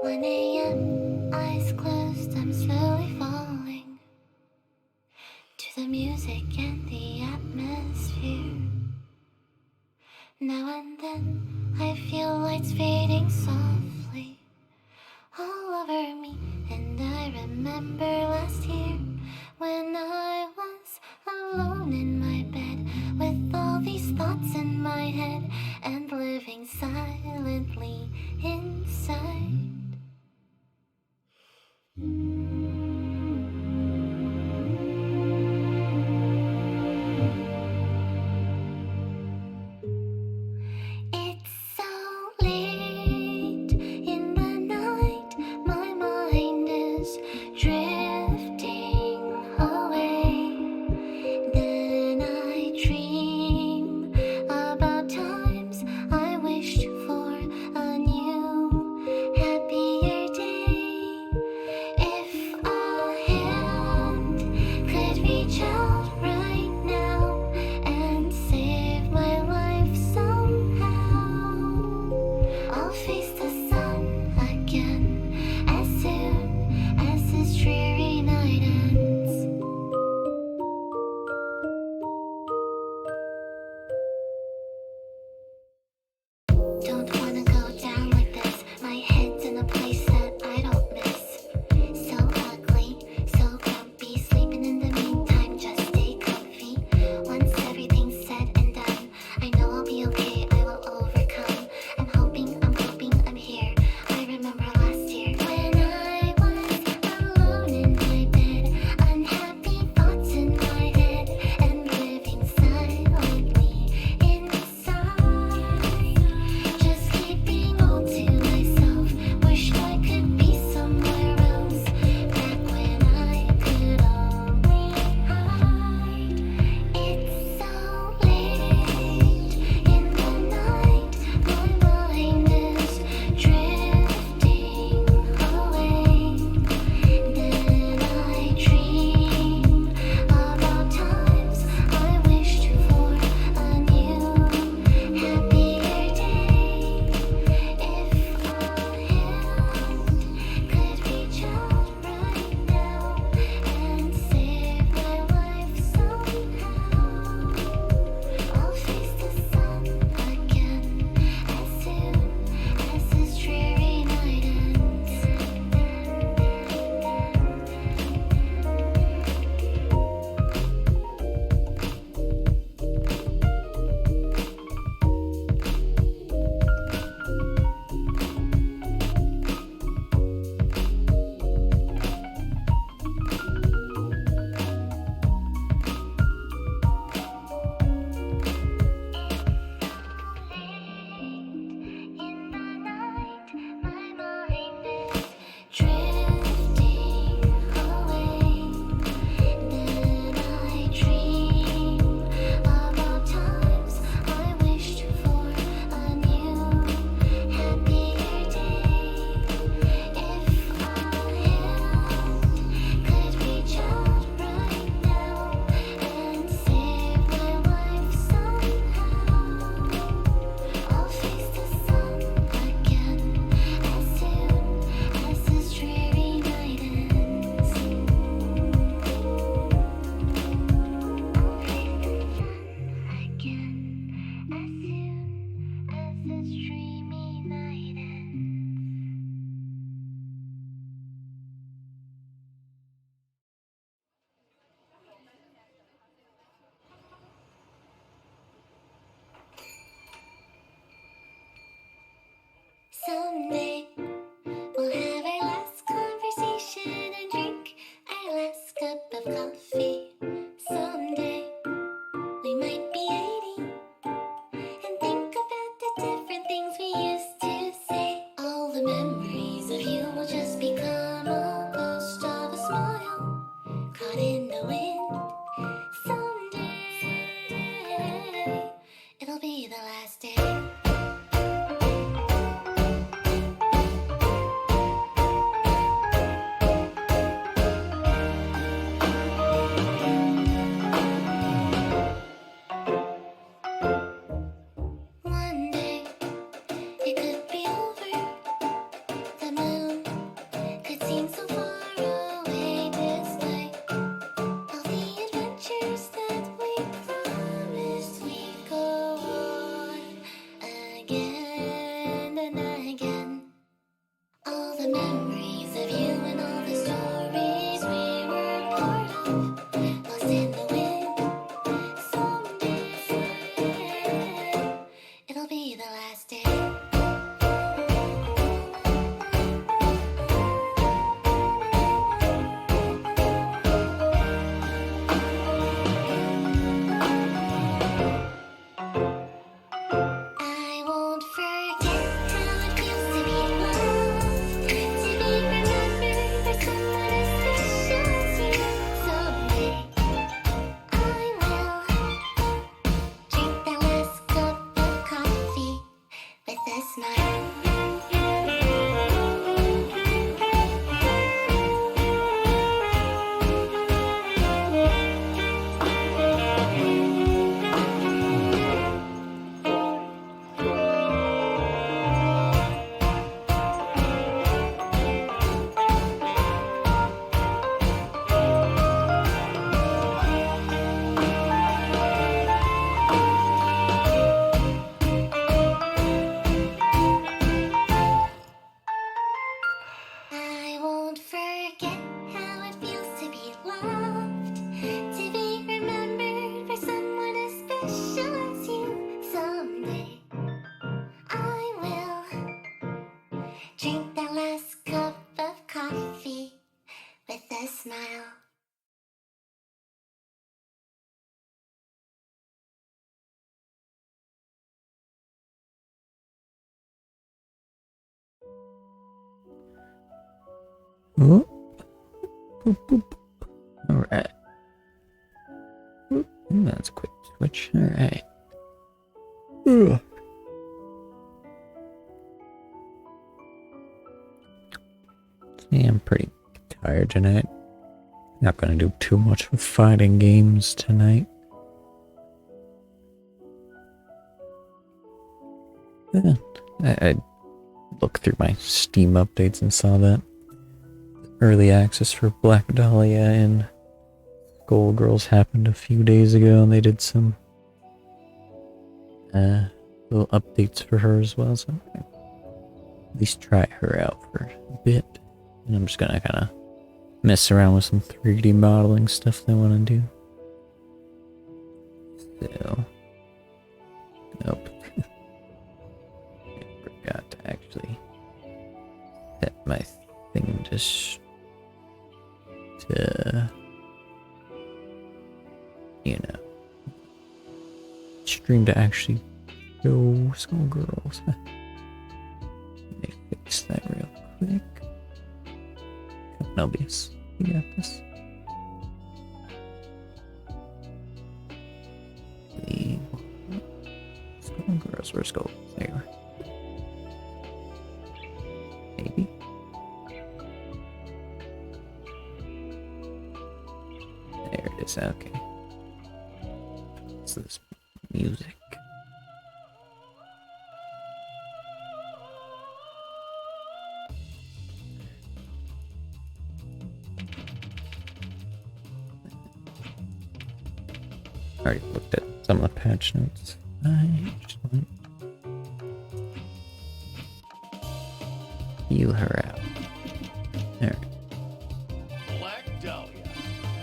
1 a.m., eyes closed, I'm slowly falling to the music and the atmosphere. Now and then, I feel lights fading softly all over me, and I remember last year when I was alone in my bed with all these thoughts in my head and living silently inside. It's so late in the night, my mind is drifting be the last day. I won't forget how it feels to be loved, to be remembered by someone as special as you. Someday I will drink that last cup of coffee with a smile. I won't forget how it feels to be loved, to be remembered by someone as special as you. Someday I will drink that last cup of coffee with a smile. Whoop. Boop, boop. Alright. Whoop. That's a quick switch. Alright. Ugh. See, I'm pretty tired tonight. Not gonna do too much with fighting games tonight. Yeah, I looked through my Steam updates and saw that early access for Black Dahlia and Skullgirls happened a few days ago, and they did some little updates for her as well, so at least try her out for a bit. And I'm just gonna kind of mess around with some 3D modeling stuff that I want to do. So, nope. I forgot to actually set my thing to you know, stream to actually show Skullgirls. Let me fix that real quick. Nobius, you got this. Skullgirls, where's Skull? There you are. Maybe. There it is, okay. What's this music? I already looked at some of the patch notes. I just want to heal her out. There. Black Dahlia.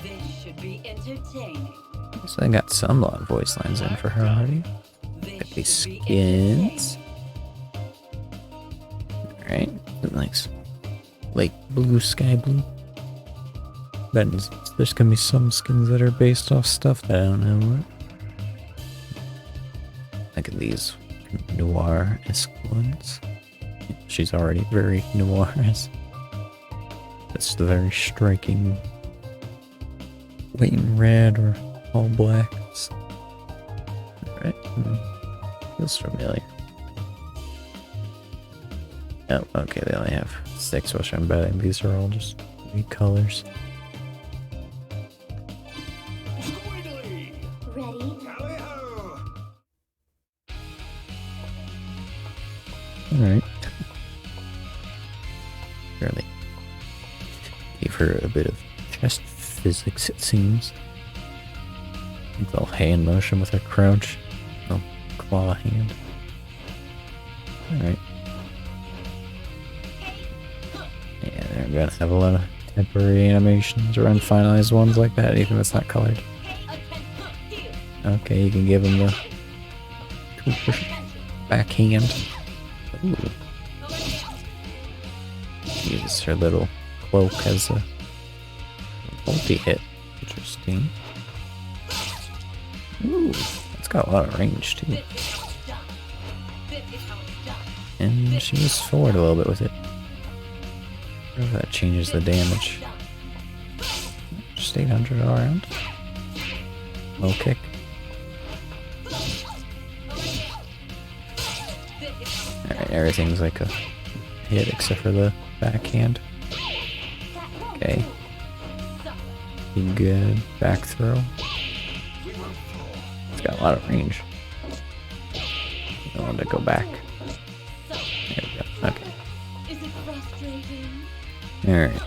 This should be entertaining. So I got some lot voice lines in for her already. Got these skins. Alright. Nice. Like blue, sky blue. But there's gonna be some skins that are based off stuff that I don't know what. Look at these noir-esque ones. She's already very noir-esque. That's the very striking white and red or all blacks. Alright. Feels familiar. Oh, okay, they only have 6, which I'm betting these are all just 3 colors. Ready? Alright. Fairly gave her a bit of chest physics, it seems. It's all hand motion with her crouch. Oh, claw hand. Alright. Yeah, they're gonna have a lot of temporary animations or unfinalized ones like that, even if it's not colored. Okay, you can give him the cool push. backhand. Ooh. Uses her little cloak as a multi-hit. Interesting. Ooh, it's got a lot of range too. And she moves forward a little bit with it. I wonder if that changes the damage. Just 800 all around. Low kick. Alright, everything's like a hit except for the backhand. Okay. Be good. Back throw. It's got a lot of range. I want to go back. There we go. Okay. Alright.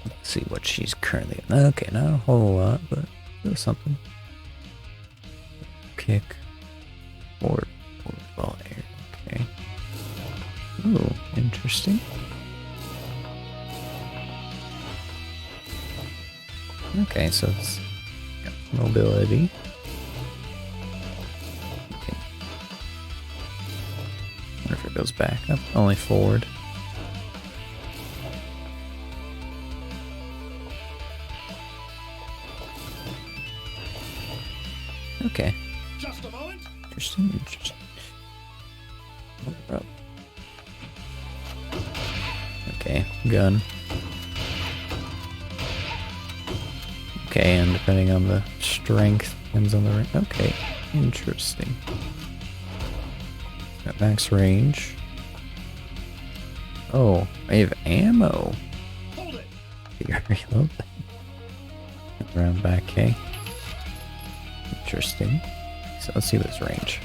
Let's see what she's currently. Okay, not a whole lot, but there's something. Kick. Forward ball air. Okay. Ooh, interesting. Okay, so it's got mobility. Okay. Wonder if it goes back up. Only forward. Okay. Just a moment. Interesting. Oh, up. Okay, gun. Okay, and depending on the strength, depends on the range. Okay, interesting. Got max range. Oh, I have ammo. Hold it. You gotta reload that. Around back, okay. Interesting. So let's see this range.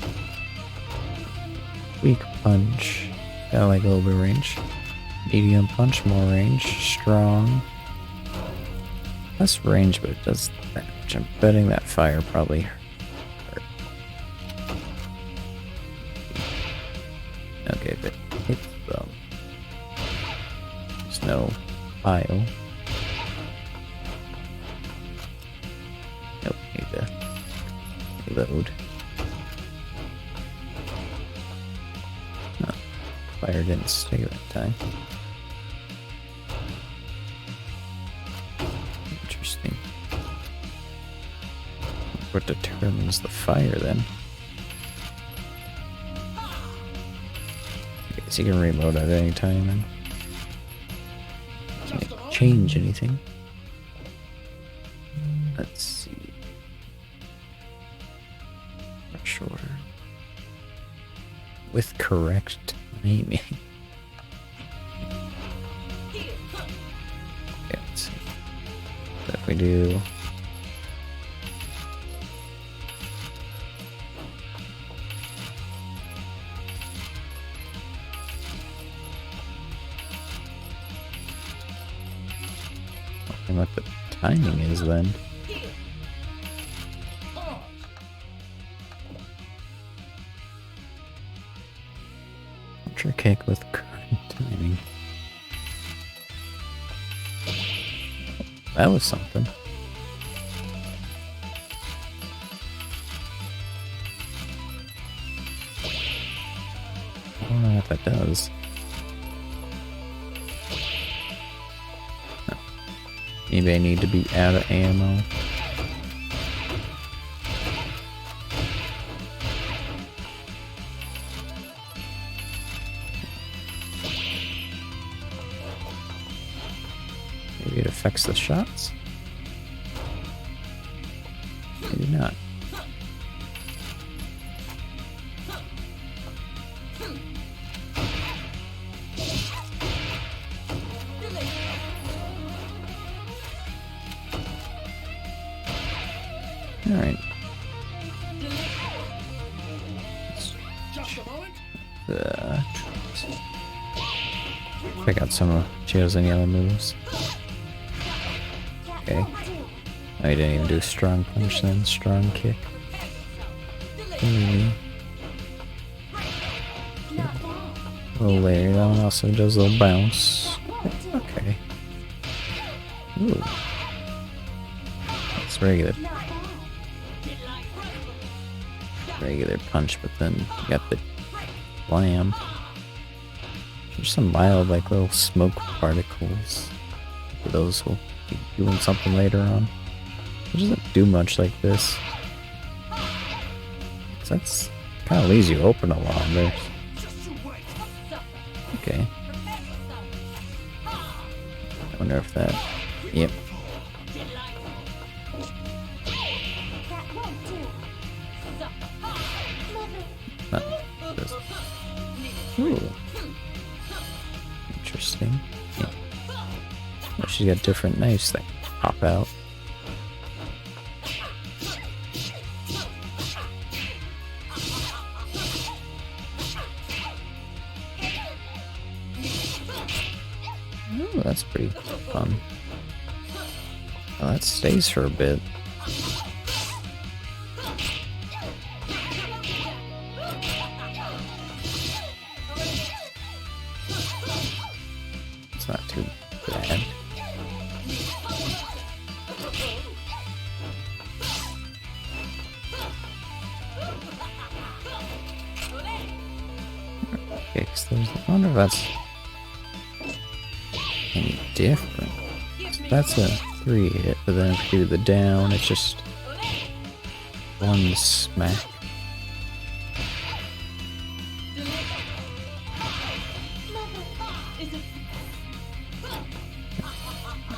Weak punch. Got like a little bit of range. Medium punch, more range. Strong. Less range, but it does damage. I'm betting that fire probably hurt. Okay, but hits them. There's no pile. Nope, need to reload. No, fire didn't stay that time. Interesting. What determines the fire then? Okay, so you can reload at any time and can't change anything. Let's see. Rush order. With correct timing. Okay, let's see. So if we do and what the timing is then. Ultra kick with current timing. That was something. I don't know what that does. Maybe I need to be out of ammo. Maybe it affects the shots? Maybe not. Alright. Just a moment. Check out some of she has any other moves. Okay. I didn't even do strong punch then, strong kick. A little layer, that one also does a little bounce. Okay. Ooh. That's very good. regular punch, but then you got the slam. There's some mild, like, little smoke particles. Those will be doing something later on. It doesn't do much like this. So that's kind of leaves you open a lot there. Okay. I wonder if that... Yep. Not this. Ooh. Interesting. Yeah. Oh, she's got different knives that pop out. Ooh, that's pretty fun. Oh, that stays for a bit. It's not too bad. Okay, so I wonder if that's any different. So that's a 3 hit, but then if you do the down, it's just 1 smack.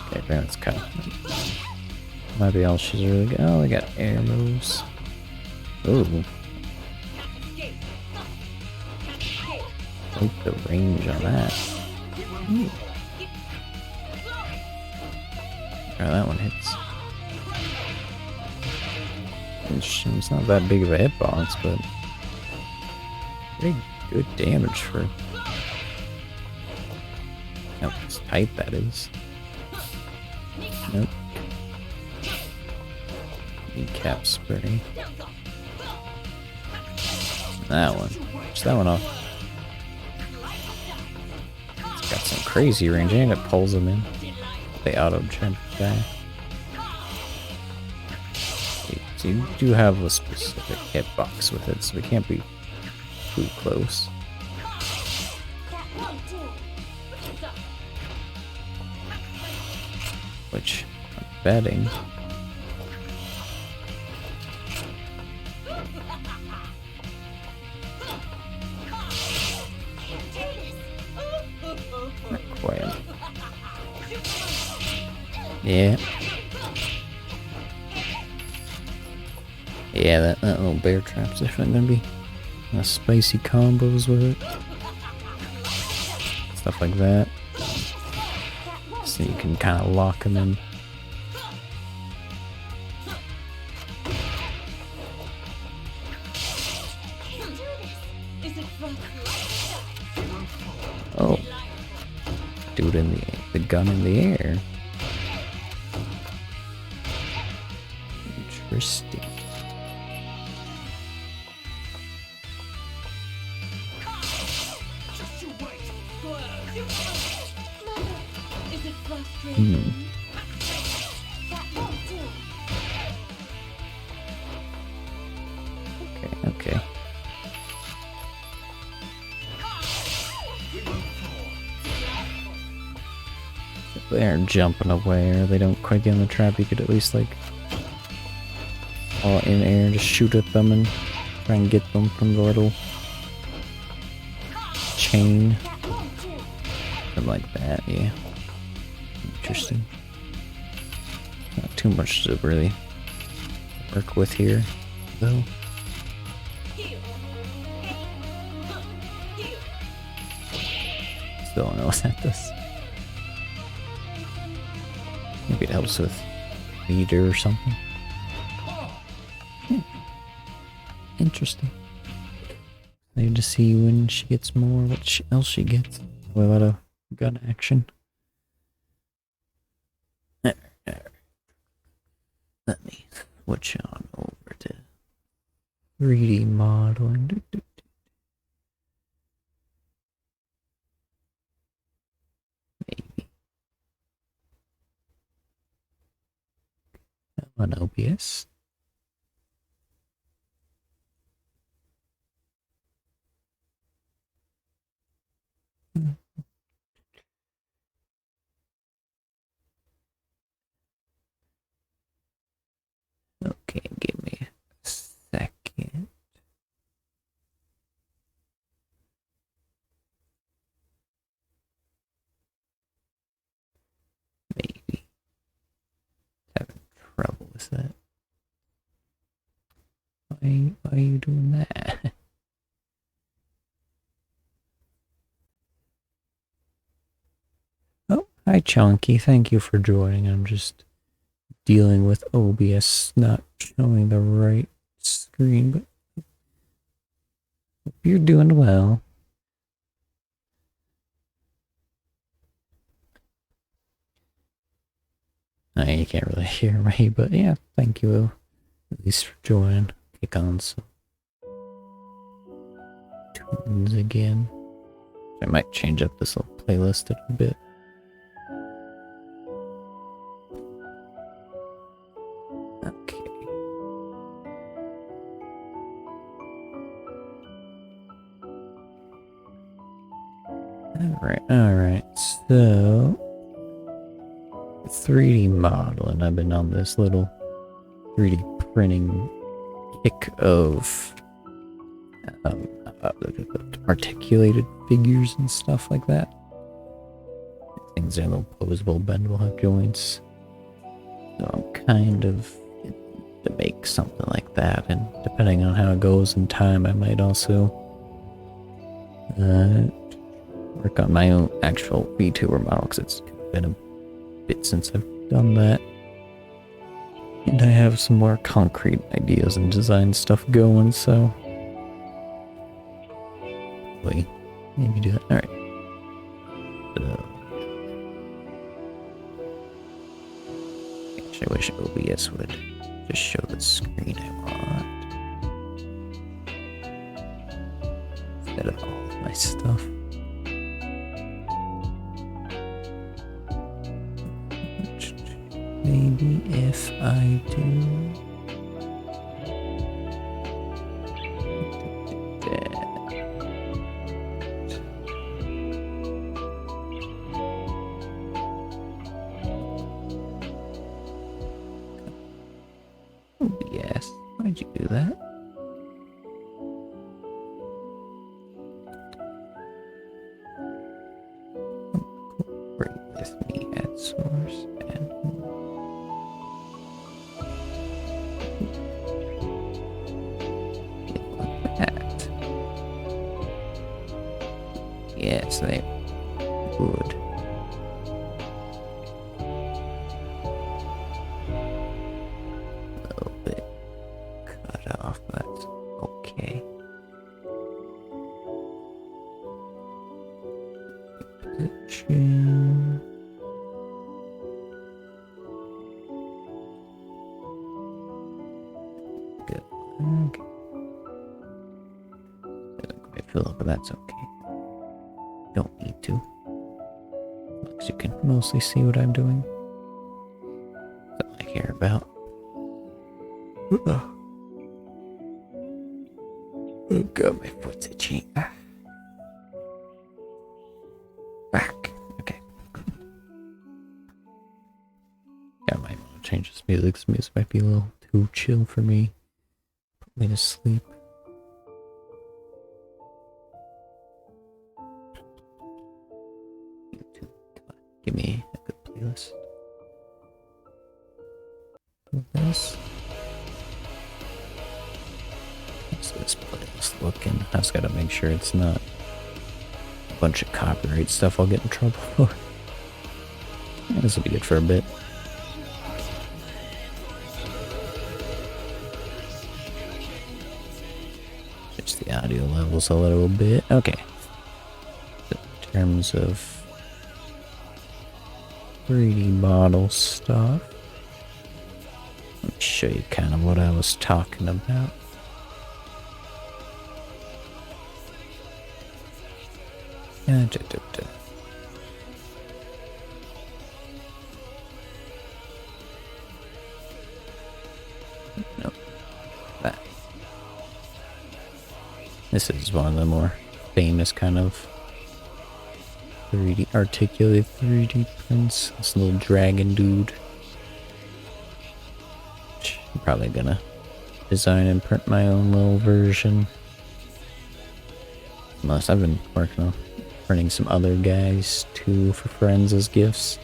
Okay, that's kind of... Might be all she's really good. Oh, they got air moves. Ooh. Like the range on that. Ooh. Oh, that one hits. Interesting. It's not that big of a hitbox, but pretty good damage for how tight that is. Nope. Kneecap spray. That one. Just that one off. It's got some crazy range and it pulls them in. They auto jump back. So you do have a specific hitbox with it, so we can't be too close. Which I'm betting. Not quite. Yeah. Yeah, that little bear trap's definitely gonna be spicy combos with it. Stuff like that. So you can kind of lock them in. Oh. Do it in the gun in the air. Interesting. Okay. If they're jumping away or they don't quite get in the trap, you could at least like all in air, just shoot at them and try and get them from the little chain. Something like that, yeah. Interesting. Not too much to really work with here, though. Still don't know what that does. Maybe it helps with meter or something. Interesting. I need to see when she gets more, what else she gets. A lot of gun action. Let me switch on over to 3D modeling. Maybe. On OBS. What's that? Why are you doing that? Oh, hi Chunky. Thank you for joining. I'm just dealing with OBS not showing the right screen, but hope you're doing well. You can't really hear me, but yeah, thank you at least for joining. Kick on some tunes again. I might change up this little playlist a bit. Okay. Alright, so 3D modeling. I've been on this little 3D printing kick of articulated figures and stuff like that. Things are a little posable, bendable, have joints. So I'm kind of to make something like that, and depending on how it goes in time, I might also work on my own actual VTuber model, because it's been a bit since I've done that. And I have some more concrete ideas and design stuff going, so wait, maybe do that. Alright. Actually, I wish OBS would just show the screen I want instead of all of my stuff. Maybe if I do that. OBS, why'd you do that? Bring with me at source and like that. Yes, they would. A little bit cut off, but that's okay. Position. Good. Okay. Doesn't quite fill up, but that's okay. Don't need to. Because you can mostly see what I'm doing. That's all I care about. Oh god, my foot's itchy. Back. Okay. Yeah, I might want to change this music. This music might be a little too chill for me. Put me to sleep. YouTube, come on, give me a good playlist. This. How's this playlist looking? I just gotta make sure it's not a bunch of copyright stuff I'll get in trouble for. Yeah, this will be good for a bit. Switch the audio levels a little bit. Okay. So in terms of 3D model stuff, let me show you kind of what I was talking about. No, that. This is one of the more famous kind of 3D articulated 3D prints. This little dragon dude. I'm probably gonna design and print my own little version. Unless I've been working on printing some other guys too for friends as gifts.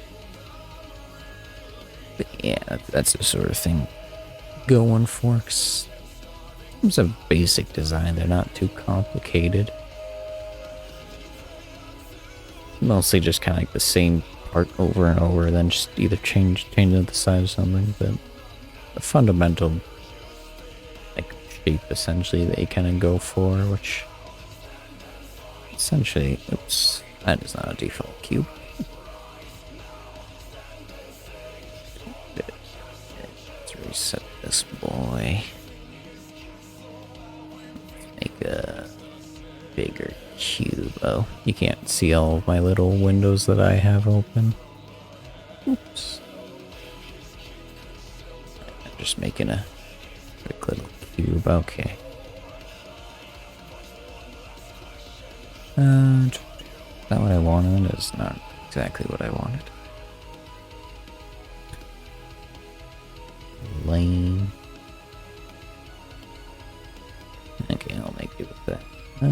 But yeah, that's the sort of thing going for. 'Cause it's a basic design, they're not too complicated. Mostly just kind of like the same part over and over, then just either change the size or something, but the fundamental like shape essentially they kind of go for, which essentially, oops, that is not a default cube. Let's reset this boy. Let's make a bigger cube. Oh, you can't see all of my little windows that I have open. Oops. I'm just making a quick little cube. Okay. Is that what I wanted? It's not exactly what I wanted. Lane. Okay, I'll make it with that. How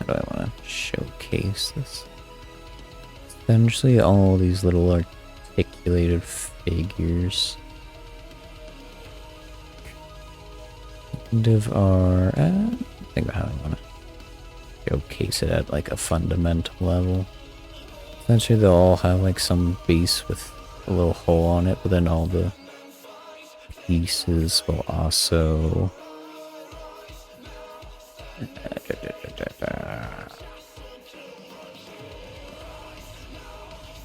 do I want to showcase this? Essentially, all these little articulated figures kind of are. Think about how I want to showcase it at like a fundamental level. Essentially, they'll all have like some base with a little hole on it, but then all the pieces will also.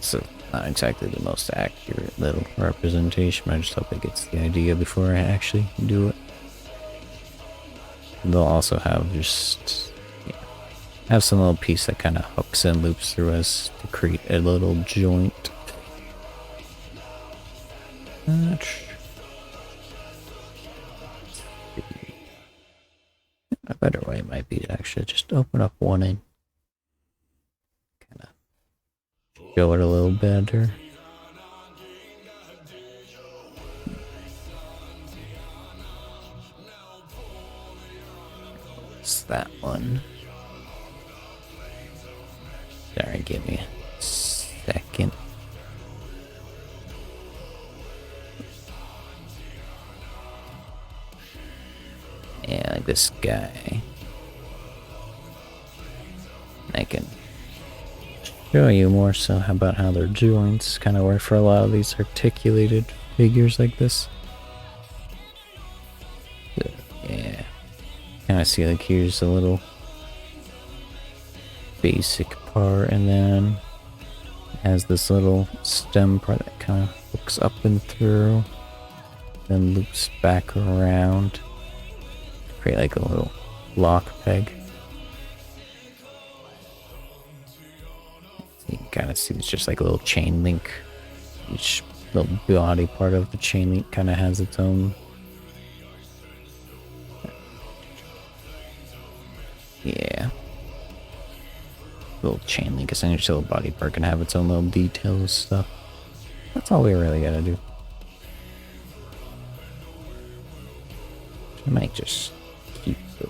So, not exactly the most accurate little representation, but I just hope it gets the idea before I actually do it. They'll also have just have some little piece that kind of hooks and loops through us to create a little joint. A better way might be to actually just open up one end. Kind of show it a little better. It's that one. Sorry, give me a second. Yeah, like this guy. I can show you more so about how their joints kind of work for a lot of these articulated figures like this. Yeah. Kind of see like here's a little basic part, and then it has this little stem part that kind of hooks up and through, then loops back around. Create like a little lock peg. You can kind of see it's just like a little chain link. Each little body part of the chain link kind of has its own. Yeah. Little chain link, essentially, little body part can have its own little details stuff. That's all we really gotta do. I might just keep the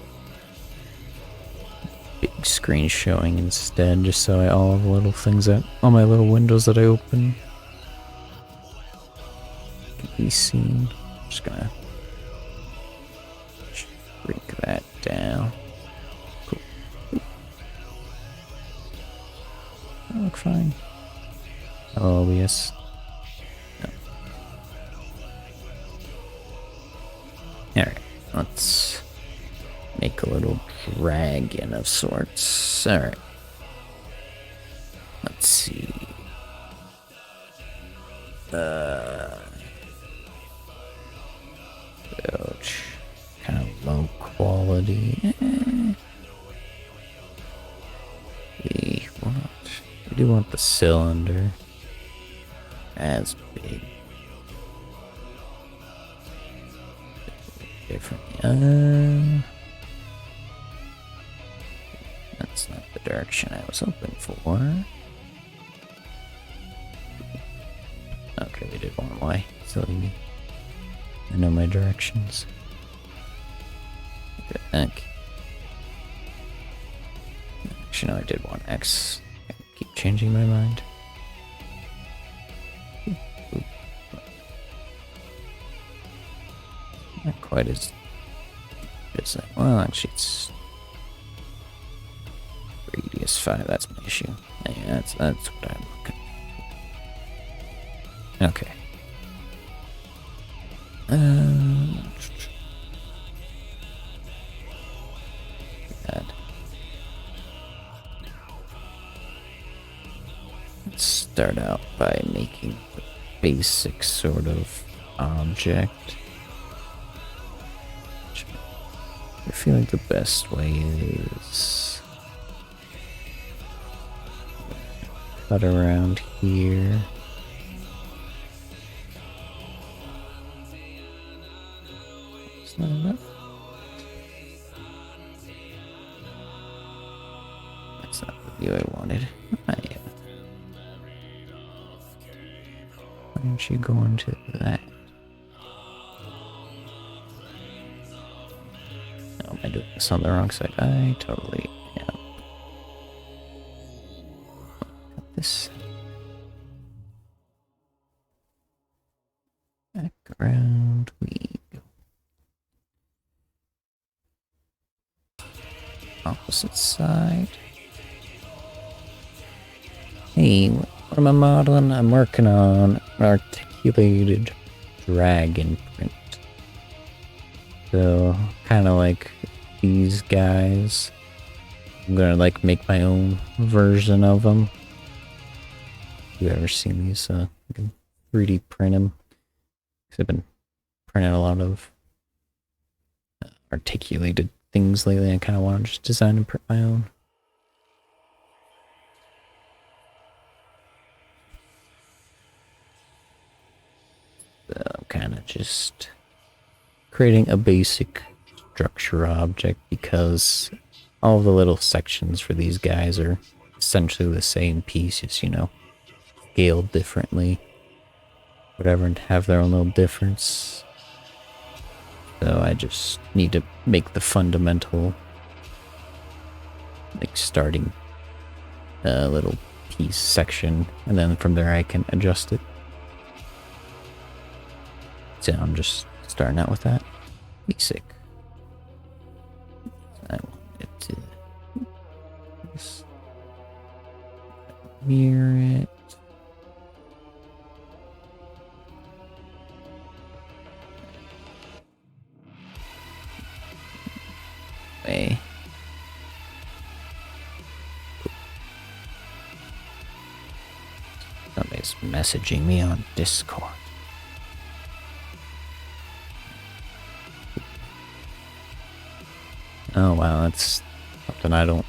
big screen showing instead, just so all the little things that all my little windows that I open can be seen. Just gonna shrink that down. Cool. That look fine. OBS. No. Alright. Let's make a little dragon of sorts. Alright. Let's see. Ouch. Kind of low quality. We do want the cylinder as big. Different. That's not the direction I was hoping for. Okay, we did one way. Silly me. I know my directions. Okay. Actually, no, I did one X. I keep changing my mind. quite as well. Actually, it's radius 5. That's my issue. Yeah, that's what I'm looking. Okay. That. Let's start out by making the basic sort of object. I feel like the best way is cut around here. Is that enough? That's not the view I wanted. Ah, yeah. Why don't you go into that? Oh, am I doing this on the wrong side? I totally am. Got this. Back around we go. Opposite side. Hey, what am I modeling? I'm working on an articulated dragon print. So, kind of like these guys. I'm gonna like make my own version of them. You ever seen these? I can 3D print them. Because I've been printing a lot of articulated things lately. I kind of want to just design and print my own. So I'm kind of just creating a basic structure object because all the little sections for these guys are essentially the same pieces, you know, scaled differently, whatever, and have their own little difference. So I just need to make the fundamental, like, starting little piece section, and then from there I can adjust it. So I'm just starting out with that. Basic. I want it to just mirror it. Way. Somebody's messaging me on Discord. Oh wow, that's something I don't.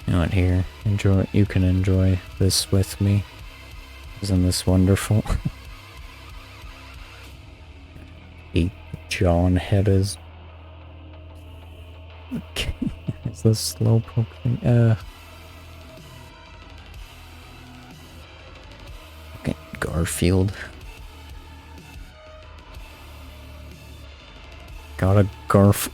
You know what? Here, enjoy. You can enjoy this with me. Isn't this wonderful? Eight John headers. Okay, it's the slowpoke thing. Okay, Garfield. Got a Garf.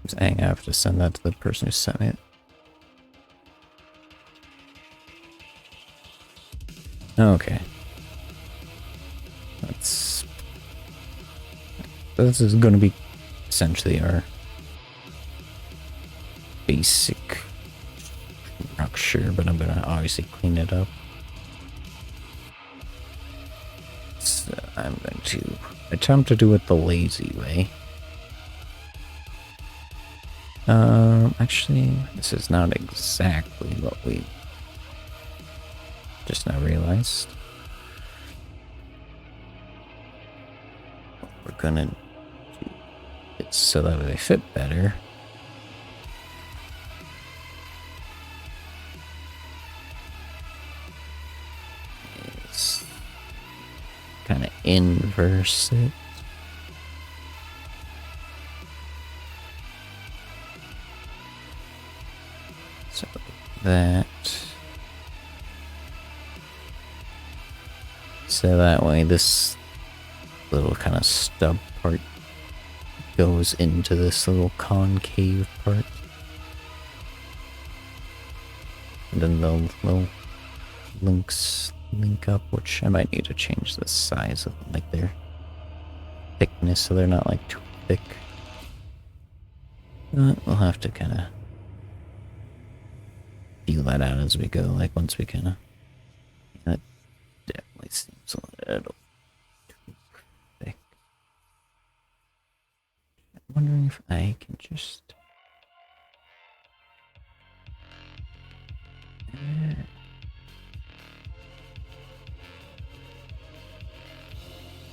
Dang, I have to send that to the person who sent me it. Okay. This is going to be essentially our basic structure, but I'm going to obviously clean it up. So I'm going to attempt to do it the lazy way. Actually, this is not exactly what we just now realized. What we're gonna do it so that they fit better. Is kind of inverse it. So that. So that way this little kind of stub part goes into this little concave part. And then the little links link up, which I might need to change the size of them, like their thickness, so they're not like too thick. But we'll have to kind of feel that out as we go, like once we kind of... That definitely seems a little too thick. I'm wondering if I can just...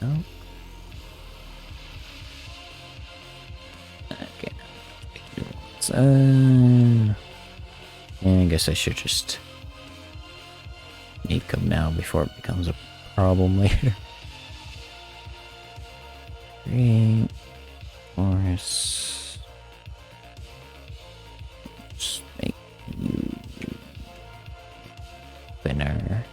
No. Okay. I guess I should just make them now before it becomes a problem later. Create Forest. Just make you thinner.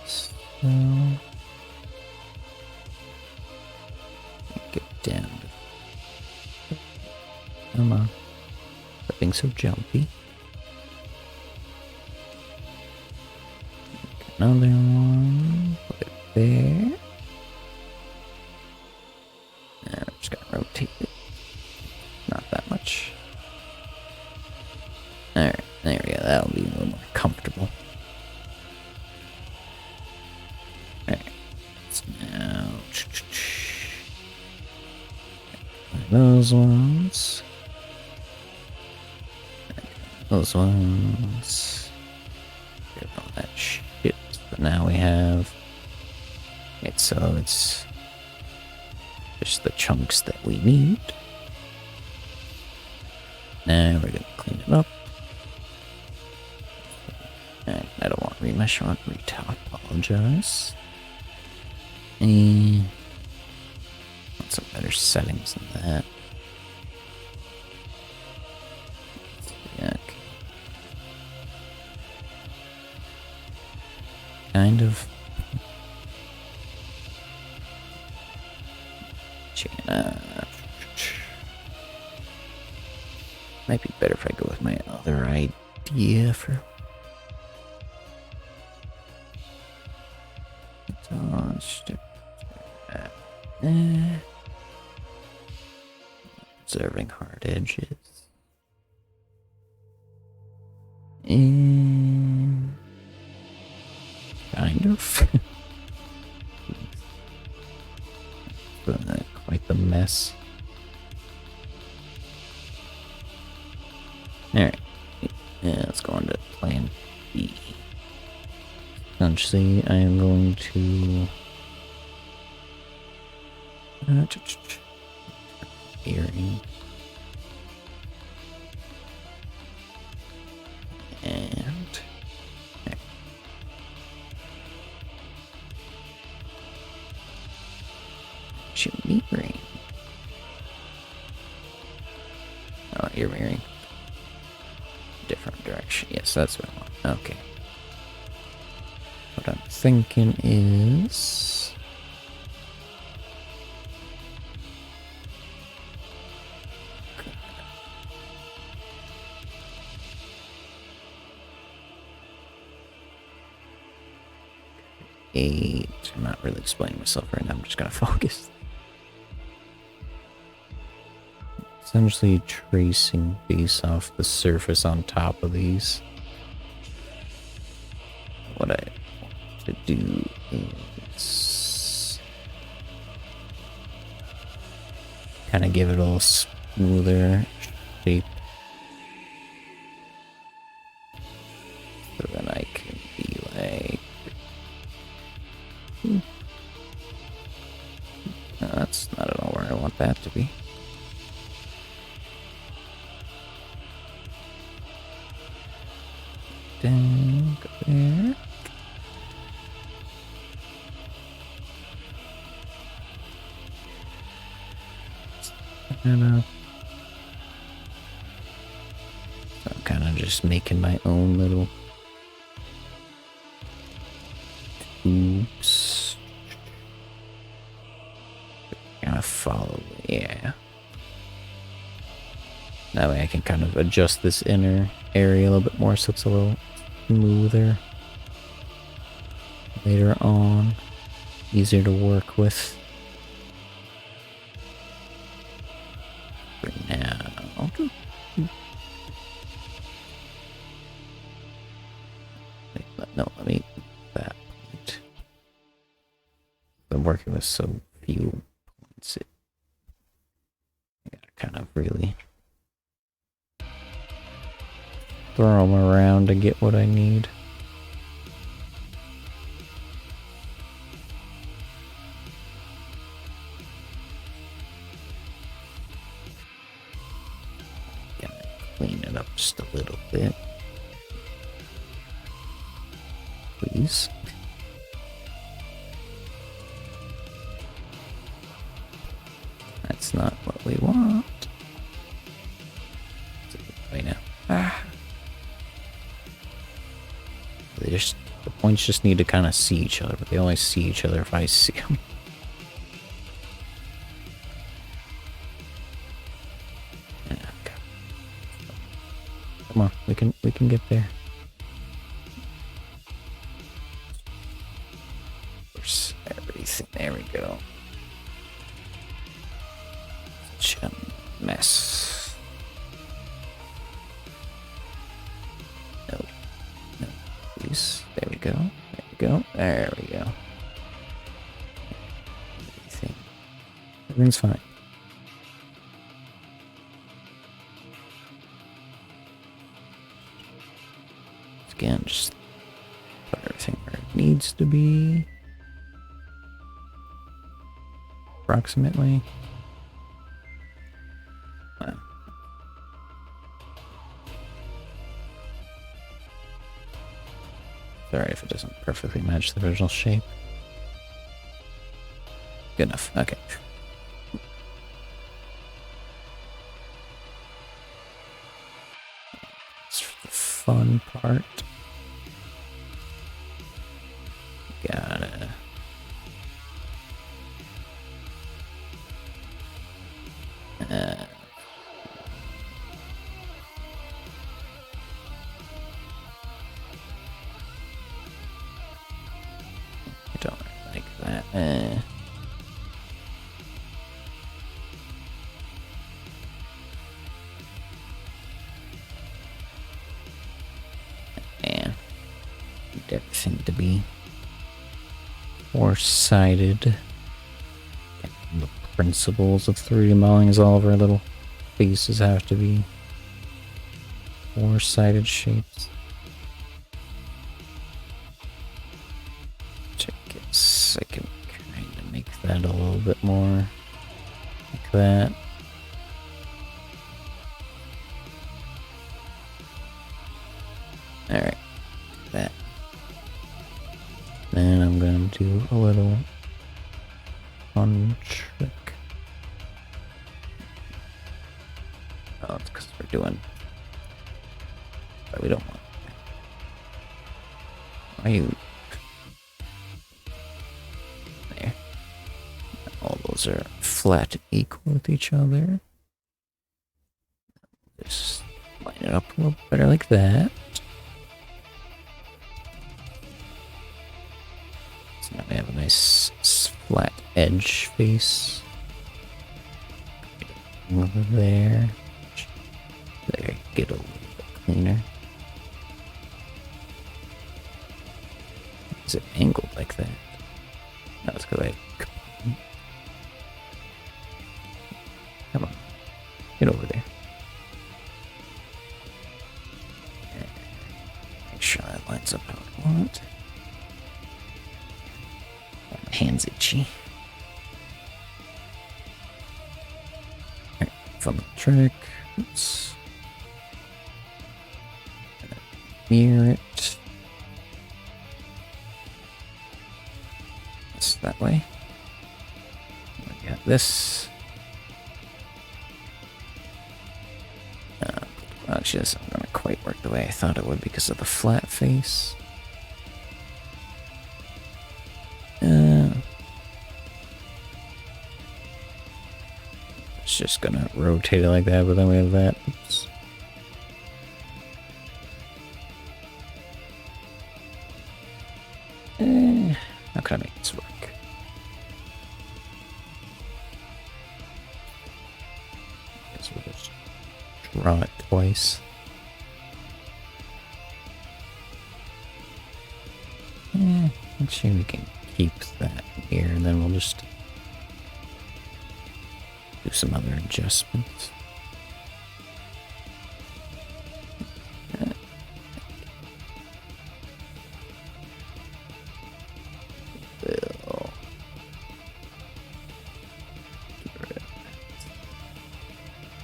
So get down to... Come on. Stop being so jumpy. Another one. Put it there. And I'm just gonna rotate it. Not that much. Alright, there we go. That'll be a little more comfortable. Alright. So now... Those ones. Those ones. Get all that shit. But now we have it, so it's just the chunks that we need. Now we're gonna clean it up. And I don't want remesh, I want retop. Apologize. And want some better settings than that. Yeah, okay. Kind of. Might be better if I go with my other idea for... Observing hard edges. And... kind of. But quite the mess. Alright. Yeah, let's go on to plan B. Essentially, I am going to... earring. And... Shooting earring. Oh, earring. Different direction. Yes, that's what I want. Okay. What I'm thinking is... I'm not really explaining myself right now, I'm just gonna focus. Essentially tracing base off the surface on top of these. What I want to do is kind of give it a little smoother shape. So then I can be like... No, that's not at all where I want that to be. Down, go there. And so I'm kind of just making my own little tubes. Kind of follow, yeah. That way I can kind of adjust this inner area a little bit more so it's a little smoother later on. Easier to work with. For now. No, let me that point. I'm working with so few points. I gotta kind of really throw them around to get what I need. Gonna clean it up just a little bit. Please. That's not what we want. Wait now. The points just need to kind of see each other, but they only see each other if I see them. Okay. Come on, we can get there. Everything. There we go. Such a mess. No. No. Please. There we go. There we go. There we go. Everything's fine. Again, just put everything where it needs to be. Approximately. Wow. Sorry if it doesn't perfectly match the original shape. Good enough. Okay. That's the fun part. Gotta. I don't like that. And need everything to be four-sided. The principles of 3D modeling is all of our little faces have to be four-sided shapes. Which I guess I can kind of make that a little bit more like that. Alright, that. Then I'm going to do a little fun trick. Oh, it's because we're doing. But we don't want. Why are you? There. All those are flat equal with each other. Just line it up a little better like that. So now we have a nice flat edge face. Over there. There, get a little bit cleaner. Is it angled like that? No, it's because Come on. Get over there. Make sure that lines up how I want. My hand's itchy. Alright, fun trick. Oops. Mirror it. It's that way. We got this. Actually, this isn't going to quite work the way I thought it would because of the flat face. Let's just gonna rotate it like that, but then we have that. Oops. How can I make this work? Guess we'll just draw it twice. Actually, we can keep that here, and then we'll just do some other adjustments.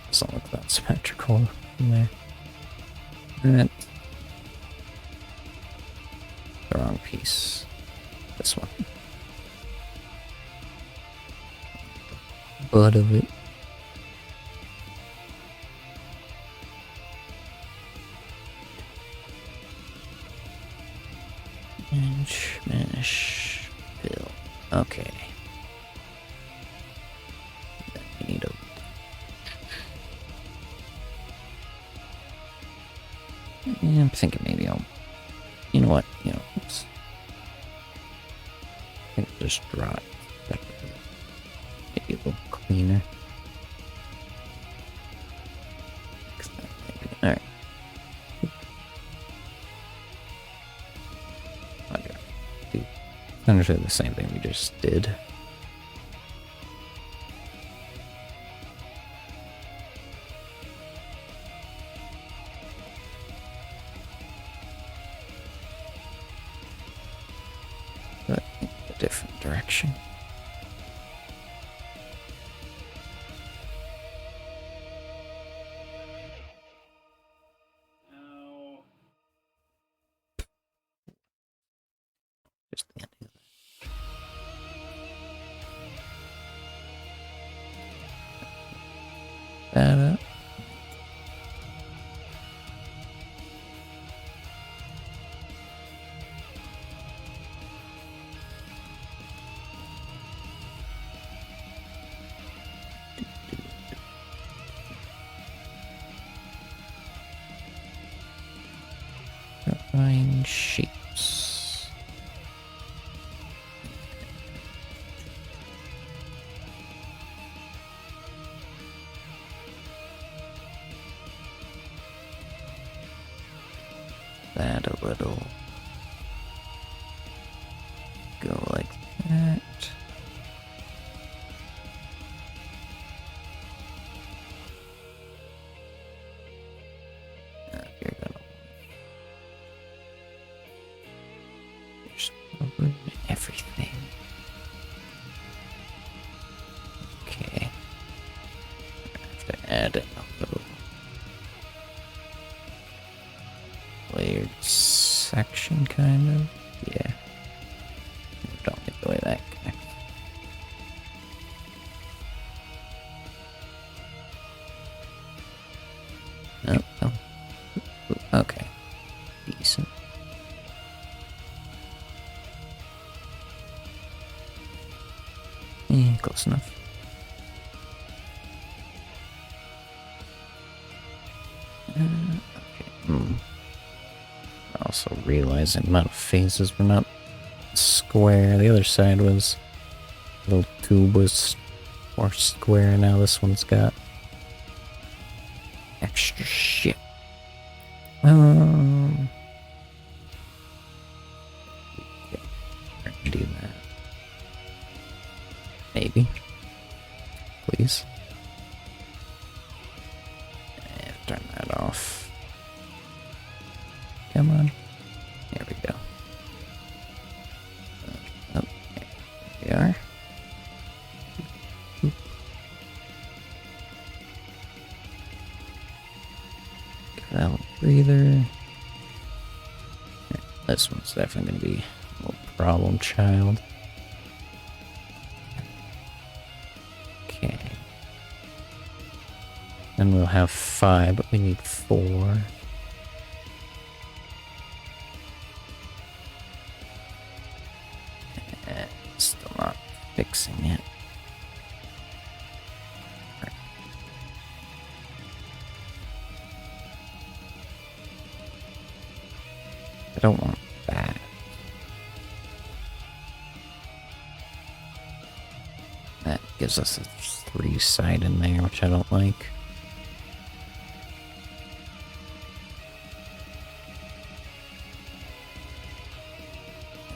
Doesn't look that symmetrical in there. That the wrong piece. This one. Butt of it. Mesh, fill. Okay. Then we need a. Yeah, I'm thinking maybe I'll. You know what? You know, oops. I think I'll just draw it separately. Maybe a little cleaner. Alright. Essentially the same thing we just did. But in a different direction. Just the end of that up. Outline shapes. That a little. Go like that. You're gonna just ruin everything. Okay. I have to add in a little layered section, kind of. Yeah. Don't like the way that connects. Oh, oh. Okay. Decent. Close enough. Okay. I also realizing the amount of phases were not square. The other side was the little tube was more square. Now this one's got extra shit. Do that. Maybe. Please. And turn that off. Come on. There we go. Oh, there we are. Give that a little breather. This one's definitely going to be a little problem child. Okay. Then we'll have 5, but we need 4. Still not fixing it. I don't want that. That gives us a 3-side in there, which I don't like.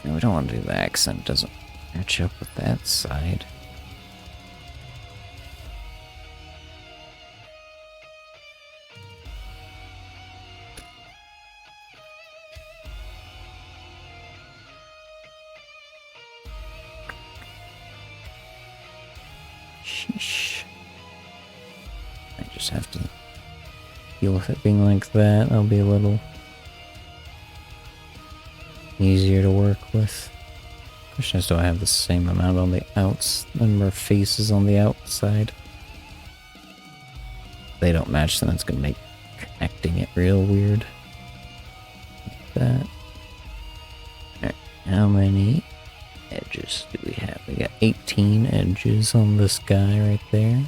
And we don't want to do the accent, doesn't match up with that side. Sheesh. I just have to deal with it being like that. That'll be a little easier to work with. Question is, do I have the same amount on the number of faces on the outside? If they don't match, then it's gonna make connecting it real weird. Like that. Alright, how many edges do we have? We got 18 edges on this guy right there.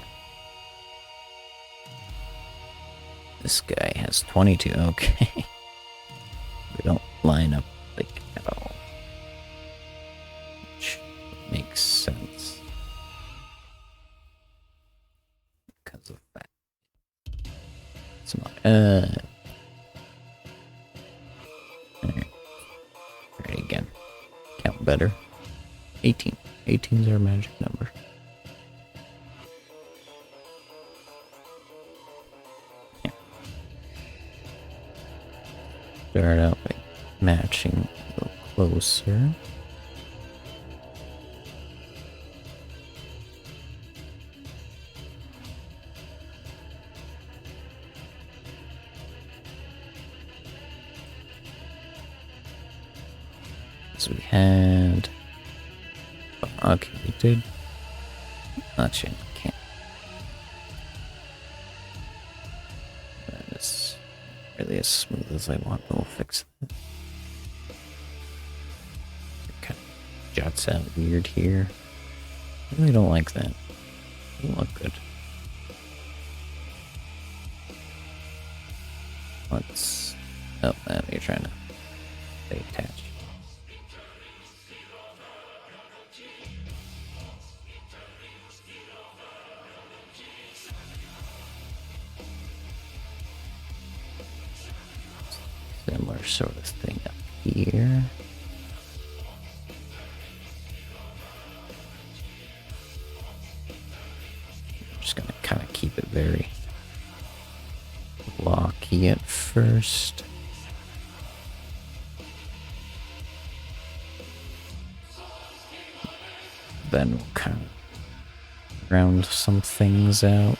This guy has 22. Okay. We don't line up like at all. Which makes sense. Because of that. Alright. Try it again. Count better. 18. 18 is our magic number. Yeah. Start out by matching a little closer. So we had... Okay, we did. Actually, can't. That is really as smooth as I want, but we'll fix it. It kind of jots out weird here. I really don't like that. It doesn't look good. Let's. Oh, now you're trying to stay attached. Similar sort of thing up here. I'm just gonna kind of keep it very blocky at first. Then we'll kind of round some things out.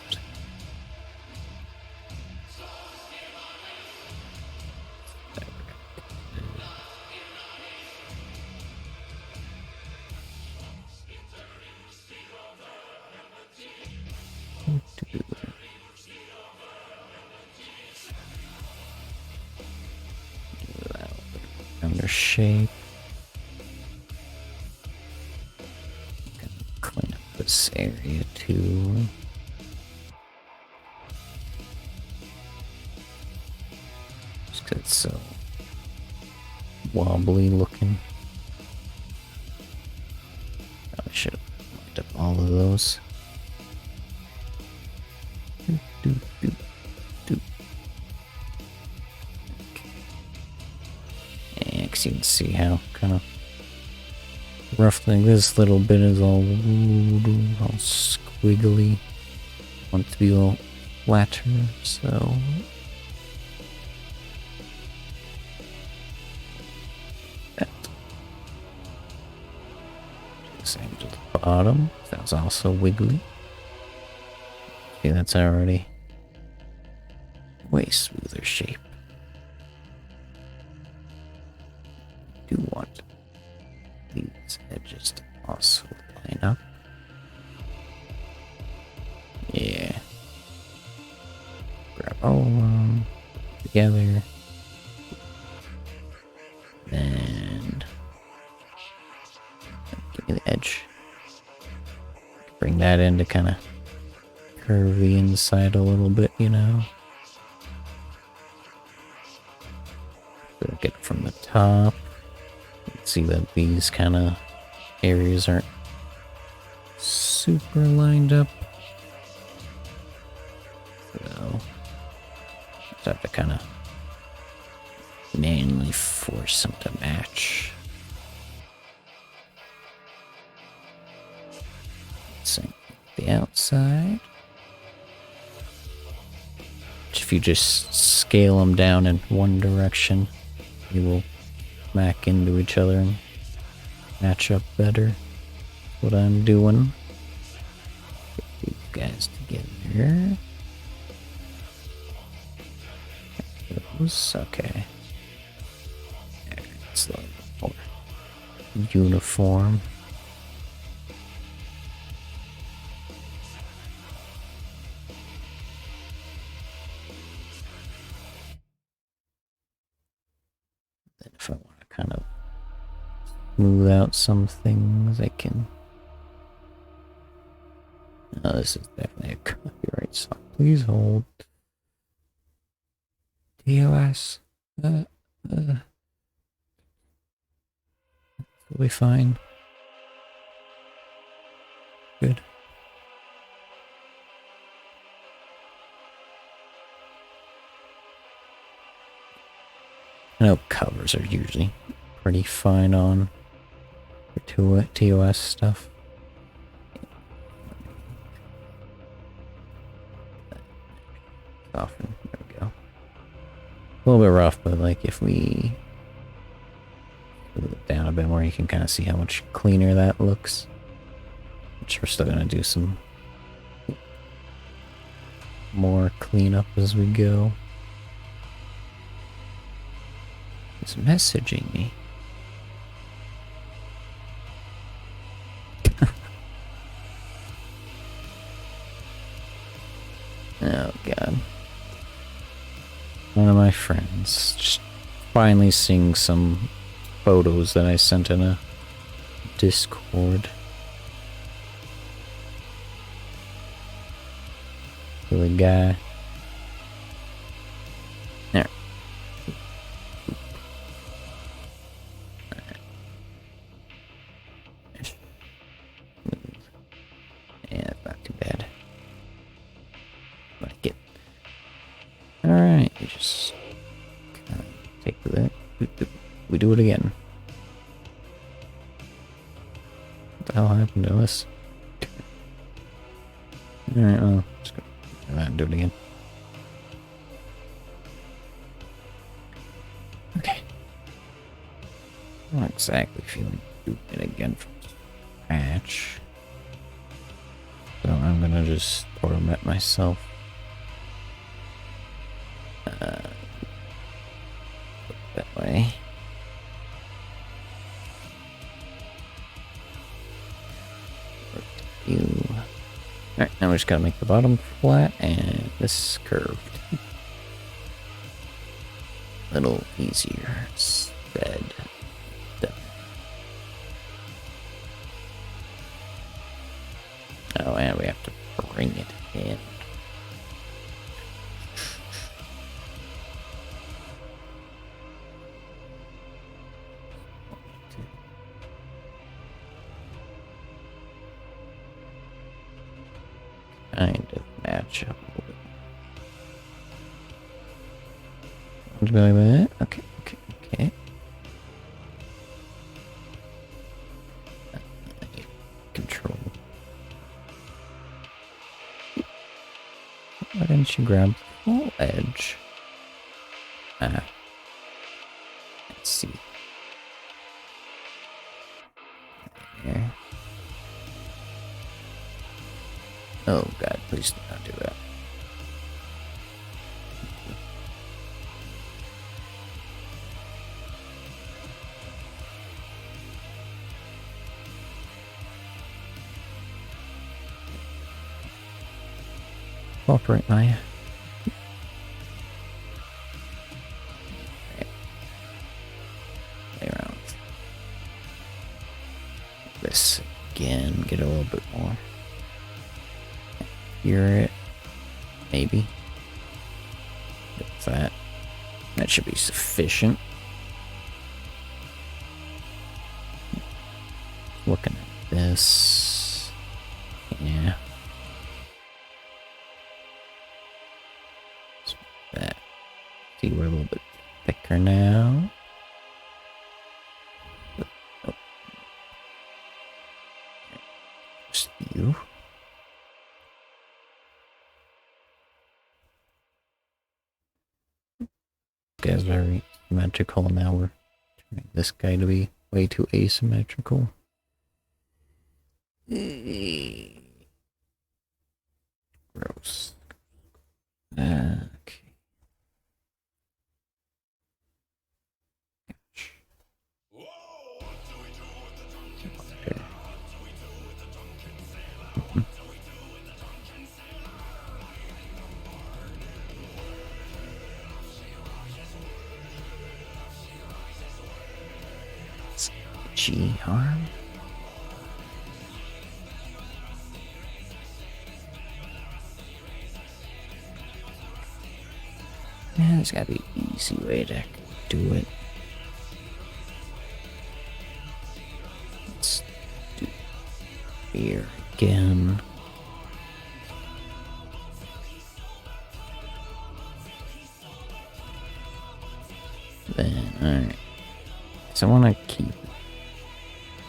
Under shape. Clean up this area too. Just 'cause it's so wobbly looking. Probably should have looked up all of those. You can see how kind of roughly this little bit is all squiggly. Want it to be a little flatter, so that. Same to the bottom. That's also wiggly. See, that's already way smoother shape. Do want these edges to also line up. Yeah. Grab all of them together. Then give me the edge. Bring that in to kind of curve the inside a little bit, you know. Good. look at it from the top. You can see that these kind of areas aren't super lined up. So, just have to kind of manually force them to match. Same the outside. If you just scale them down in one direction, they will smack into each other and match up better. What I'm doing. Get these guys together. Those, okay. It's a little more uniform. Then if I want to kind of smooth out some things, I can. Oh, this is definitely a copyright song. Please hold. TOS. It'll be fine. Good. I know covers are usually pretty fine on for TOS stuff. Soften. There we go. A little bit rough, but like if we move it down a bit more, you can kind of see how much cleaner that looks. Which we're still gonna do some more cleanup as we go. It's messaging me. Oh god. One of my friends just finally seeing some photos that I sent in a Discord. The guy. There. Yeah, not too bad. Like it. Alright, we just kind of take that. We do it again. What the hell happened to us? Alright, well, just go that and do it again. Okay. I'm not exactly feeling doing it again from scratch. So I'm gonna just format myself. That way. You. Alright, now we just gotta make the bottom flat and this curved. A little easier said done. Oh, and we have to bring it in. Kind of match up a little bit. Like that. Okay, okay, okay. Control. Why didn't you grab the full edge? Ah. Let's see. There. Oh god, please do not do that. Cooperate, Maya. Play around with this again, get a little bit more. Hear it, maybe. That's that. That should be sufficient. this. Yeah. That. See, we're a little bit thicker now. Oh. Just you. Guys, very symmetrical. Now we're turning this guy to be way too asymmetrical. Gross. Okay. Gosh. Okay. G-harm? Yeah, there's gotta be an easy way to do it. Let's do here again. Then, alright. So I want to keep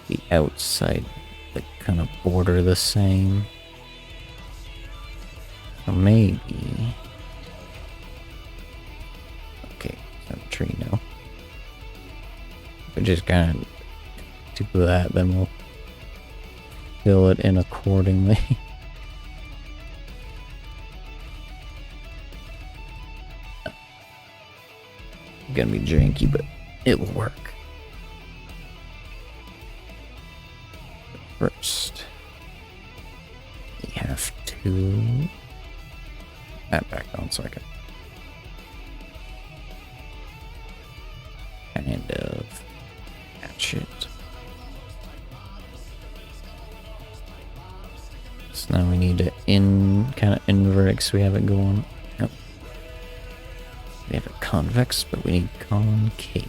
the outside, like, kind of border the same. So maybe... Okay, it's not a tree now. If we just kind of do that, then we'll fill it in accordingly. Gonna be janky, but it will work. First, we have to add back on so I can kind of match it. So now we need to kind of invert it so we have it going. Yep. We have a convex, but we need concave.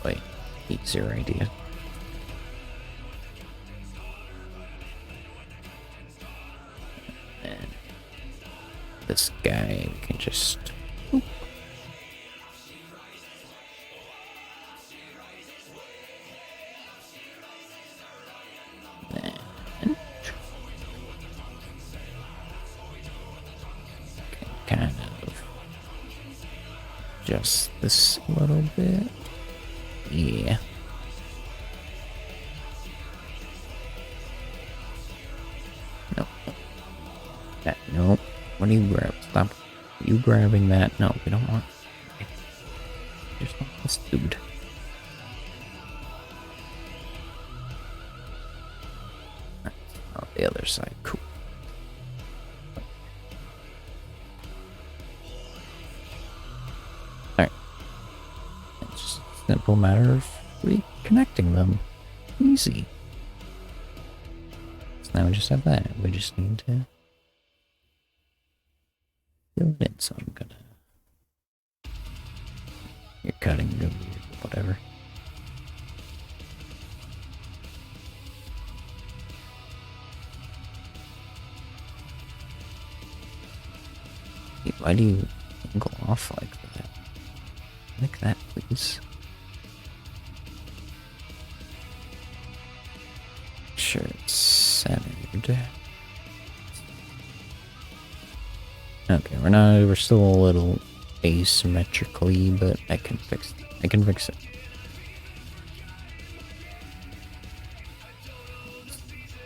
Wait, easier idea. And this guy, we can just... Oop. And kind of just this a little bit. Yeah. Nope. That, nope. What do you grab? Stop. You grabbing that? No, we don't want. We just want this dude. Oh, the other side. Cool. Alright. It's just a simple matter of reconnecting them. Easy. So now we just have that. We just need to fill it in. So I'm gonna... You're cutting, whatever. Why do you go off like that? Like that, please. Sure, it's centered. Okay, we're still a little asymmetrically, but I can fix it.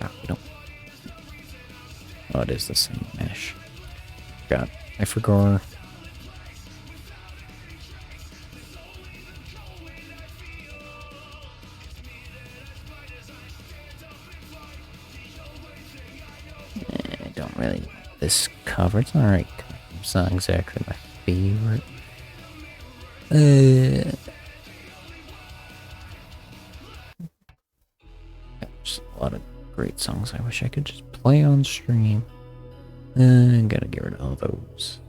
Oh, we don't. Oh, it is the same mesh. God, I forgot. I don't really like this cover. It's alright. It's not exactly my favorite. There's a lot of great songs I wish I could just play on stream. Gotta get rid of all those.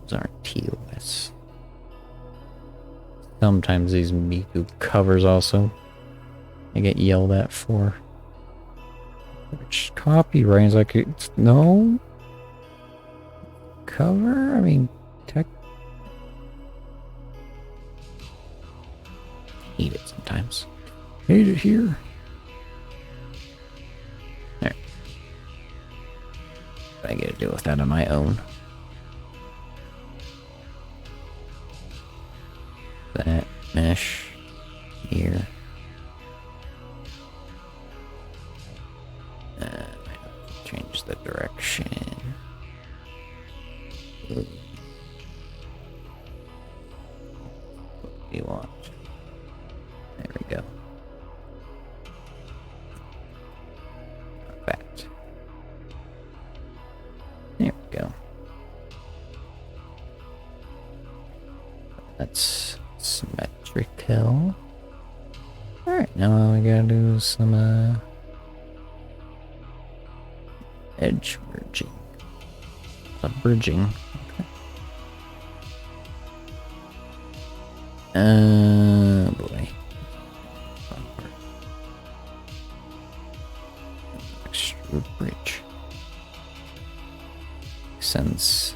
Those aren't TOS. Sometimes these Miku covers also I get yelled at for. Which copyright is like it's no cover? I mean tech hate it sometimes. Hate it here. There. I get to deal with that on my own. That mesh here. Change the direction. What do you want? There we go. That. There we go. That's symmetrical. Alright, now we gotta do some edge bridging. Bridging. Okay. Boy. Extrude bridge. Since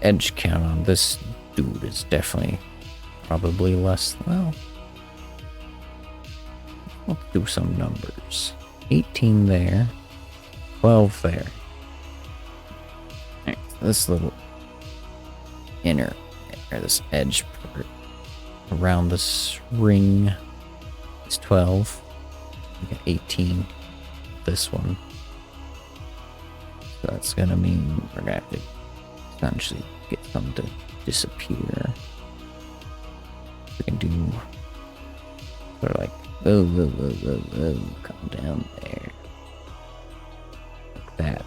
edge count on this dude is definitely probably less. Well, let's do some numbers. 18 there. 12 there. Right, this little inner, or this edge part around this ring is 12. We got 18. This one. So that's gonna mean we're gonna have to essentially get them to disappear. We can do sort of like, whoa, whoa, whoa, whoa, whoa, come down there. That.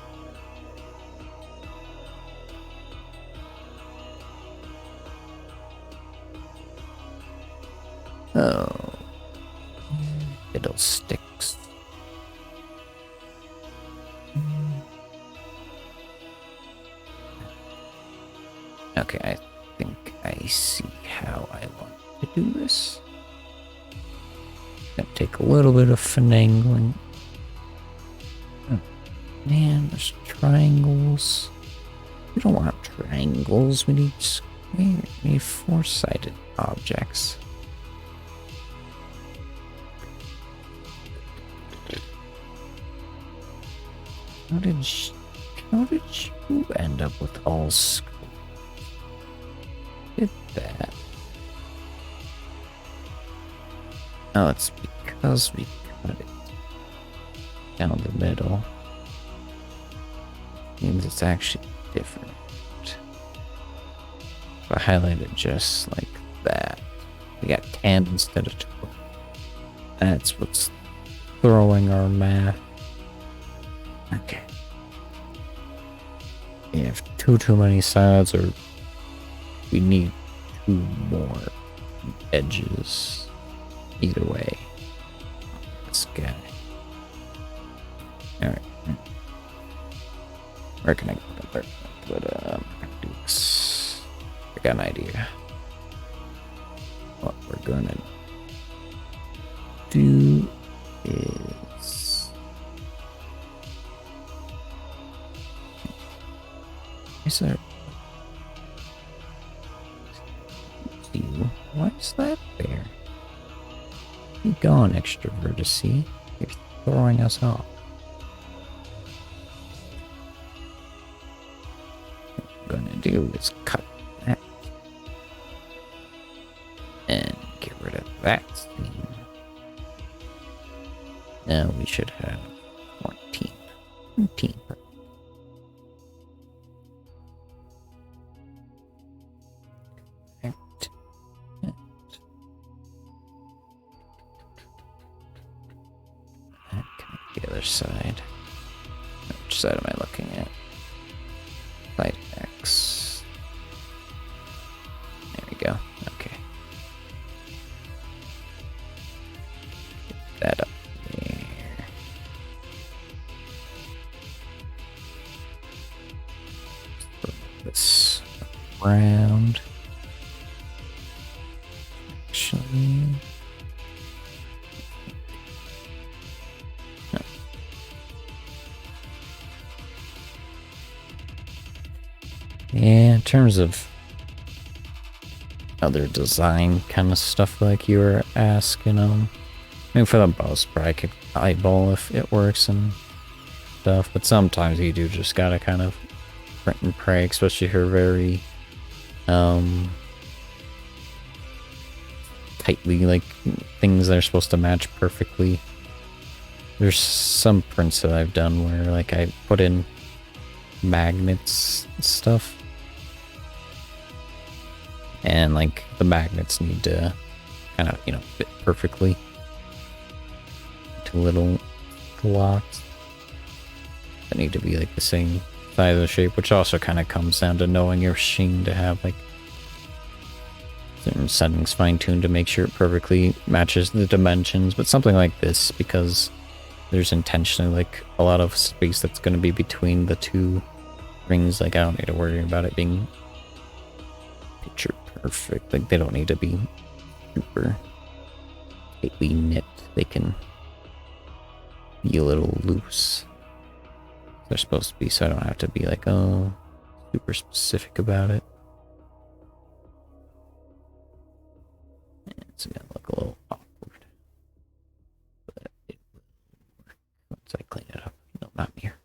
Oh. Fiddlesticks. Okay, I think I see how I want to do this. Gonna take a little bit of finagling. Man, there's triangles. We don't want triangles. We need four-sided objects. How did you end up with all squares? Did that? Oh, it's because we cut it down the middle. Means it's actually different. If I highlight it just like that, we got 10 instead of 12. That's what's throwing our math. Okay. We have too many sides, or we need 2 more edges. Either way. This guy. Alright. Where can I put Dukes? I got an idea. What we're gonna do is there why is that there? You gone, extrovert, see? You're throwing us off. Gonna do is cut that and get rid of that scene. Now we should have 14. The other side. Which side am I looking at? Side X. There we go. Okay. Get that up there. Put this around. Mm. Yeah, in terms of other design kind of stuff like you were asking, I mean, for the most part, I could eyeball if it works and stuff, but sometimes you do just gotta kind of print and pray, especially for very, tightly, like, things that are supposed to match perfectly. There's some prints that I've done where, like, I put in magnets and stuff, and like the magnets need to kind of, you know, fit perfectly to little slots that need to be like the same size of shape, which also kind of comes down to knowing your machine to have like certain settings fine-tuned to make sure it perfectly matches the dimensions. But something like this, because there's intentionally like a lot of space that's going to be between the two rings, like I don't need to worry about it being picture perfect. Like they don't need to be super tightly knit. They can be a little loose. They're supposed to be, so I don't have to be like, oh, super specific about it. It's gonna look a little awkward, but it will work once I clean it up. No, not here.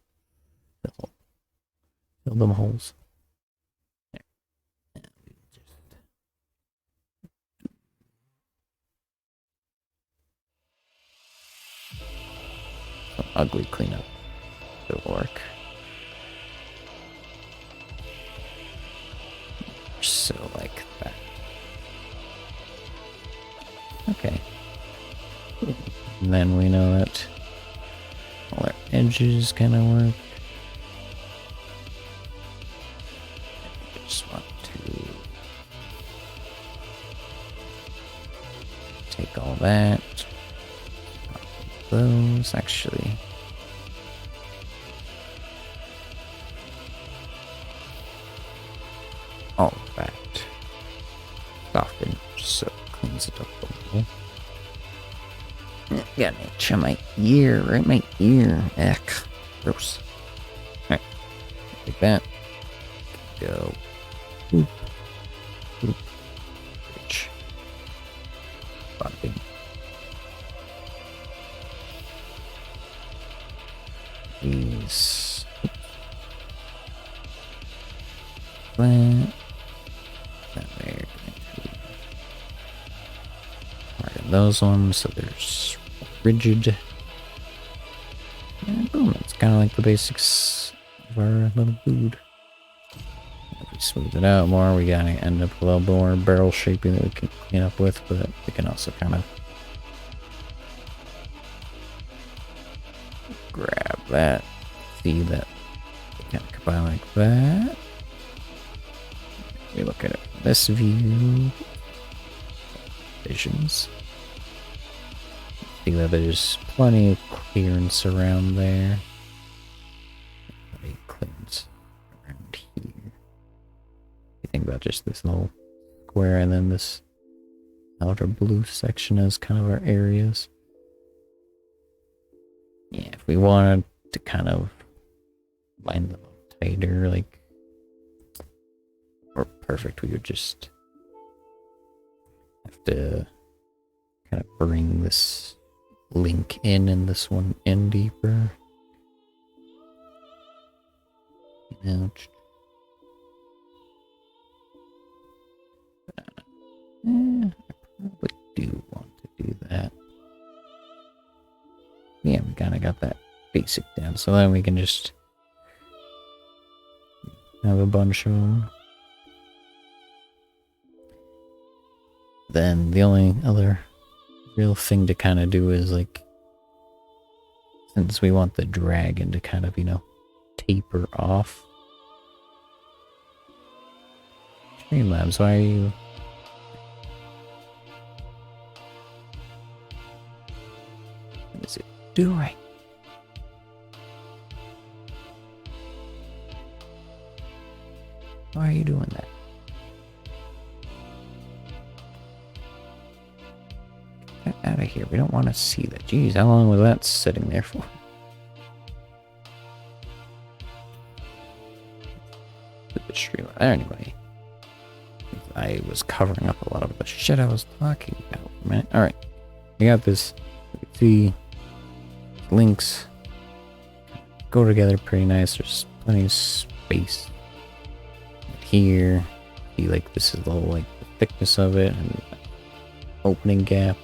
Fill them holes. There. And we just some ugly cleanup. It'll work. So like that. Okay. And then we know that all our edges kind of work. I just want to take all that. Those actually. All of that. Soften so it cleans it up a little. Got an itch on my ear, right? My ear. Eck. Gross. Alright. Like that. Go. Boop. Boop. Itch. Bumping. These. That. That we're going to harden those ones so they're rigid. And boom, it's kind of like the basics of our little food. If we smooth it out more, we gotta end up with a little more barrel shaping that we can clean up with, but we can also kind of grab that, see that kind of combine like that. We look at it from this view. Visions. See that there's plenty of clearance around there. Plenty of clearance around here. You think about just this little square and then this outer blue section as kind of our areas. Yeah, if we wanted to kind of line them up tighter, like, or perfect, we would just have to kind of bring this link in and this one in deeper. You know, I probably do want to do that. Yeah, we kind of got that basic down, so then we can just have a bunch of them. Then the only other real thing to kind of do is, like, since we want the dragon to kind of, you know, taper off. Streamlabs, why are you... What is it doing? Why are you doing that? here. We don't want to see that. Jeez, how long was that sitting there for? The stream. Anyway, I was covering up a lot of the shit I was talking about, man. All right, we got this. You can see links go together pretty nice. There's plenty of space here. See, like this is the whole like the thickness of it and opening gap.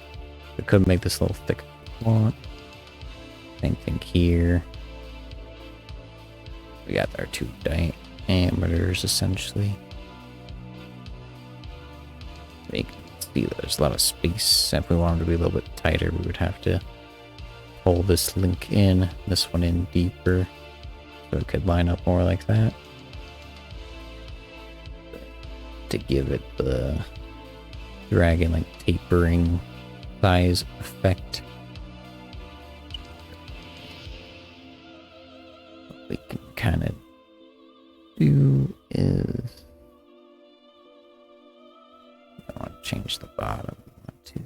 We could make this a little thicker if we want. Same thing here. We got our two diameters essentially. You can see that there's a lot of space. If we wanted to be a little bit tighter, we would have to pull this link in, this one in deeper, so it could line up more like that. To give it the dragon like tapering size effect. What we can kind of do is I want to change the bottom. I want to.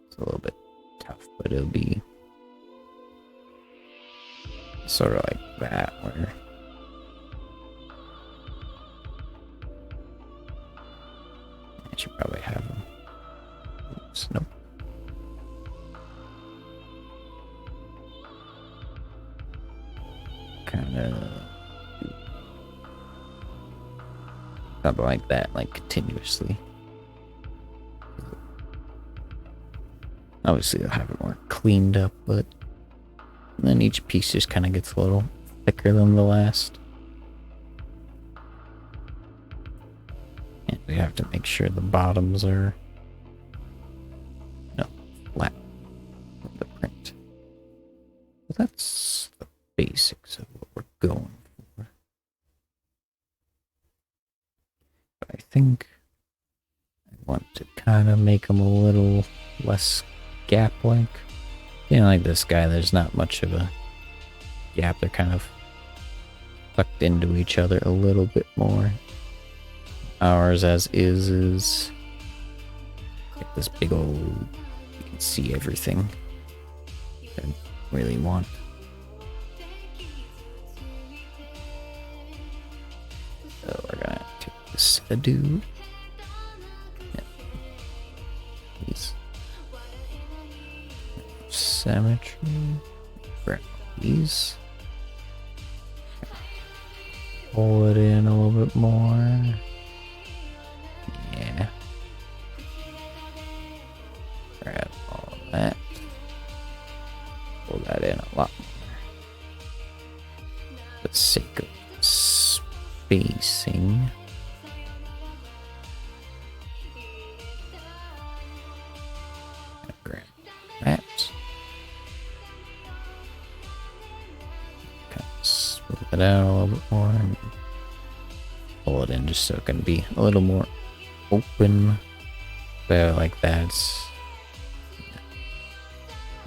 It's a little bit tough, but it'll be sort of like that where I should probably have them. Oops, nope. Kind of something like that, like continuously. Obviously, I'll have it more cleaned up, but then each piece just kind of gets a little thicker than the last. And we have to make sure the bottoms are flat of the print. So that's the basics of what we're going for. But I think I want to kind of make them a little less gap-like. You know, like this guy, there's not much of a gap. They're kind of tucked into each other a little bit more. Ours as is like this big old, you can see everything I really want. So we're gonna take this dude. Yeah. These symmetry. Grab these. Pull it in a little bit more. Yeah. Grab all of that. Pull that in a lot more. For the sake of spacing. Grab that. Kind of smooth it out a little bit more and pull it in just so it can be a little more open. There, like that.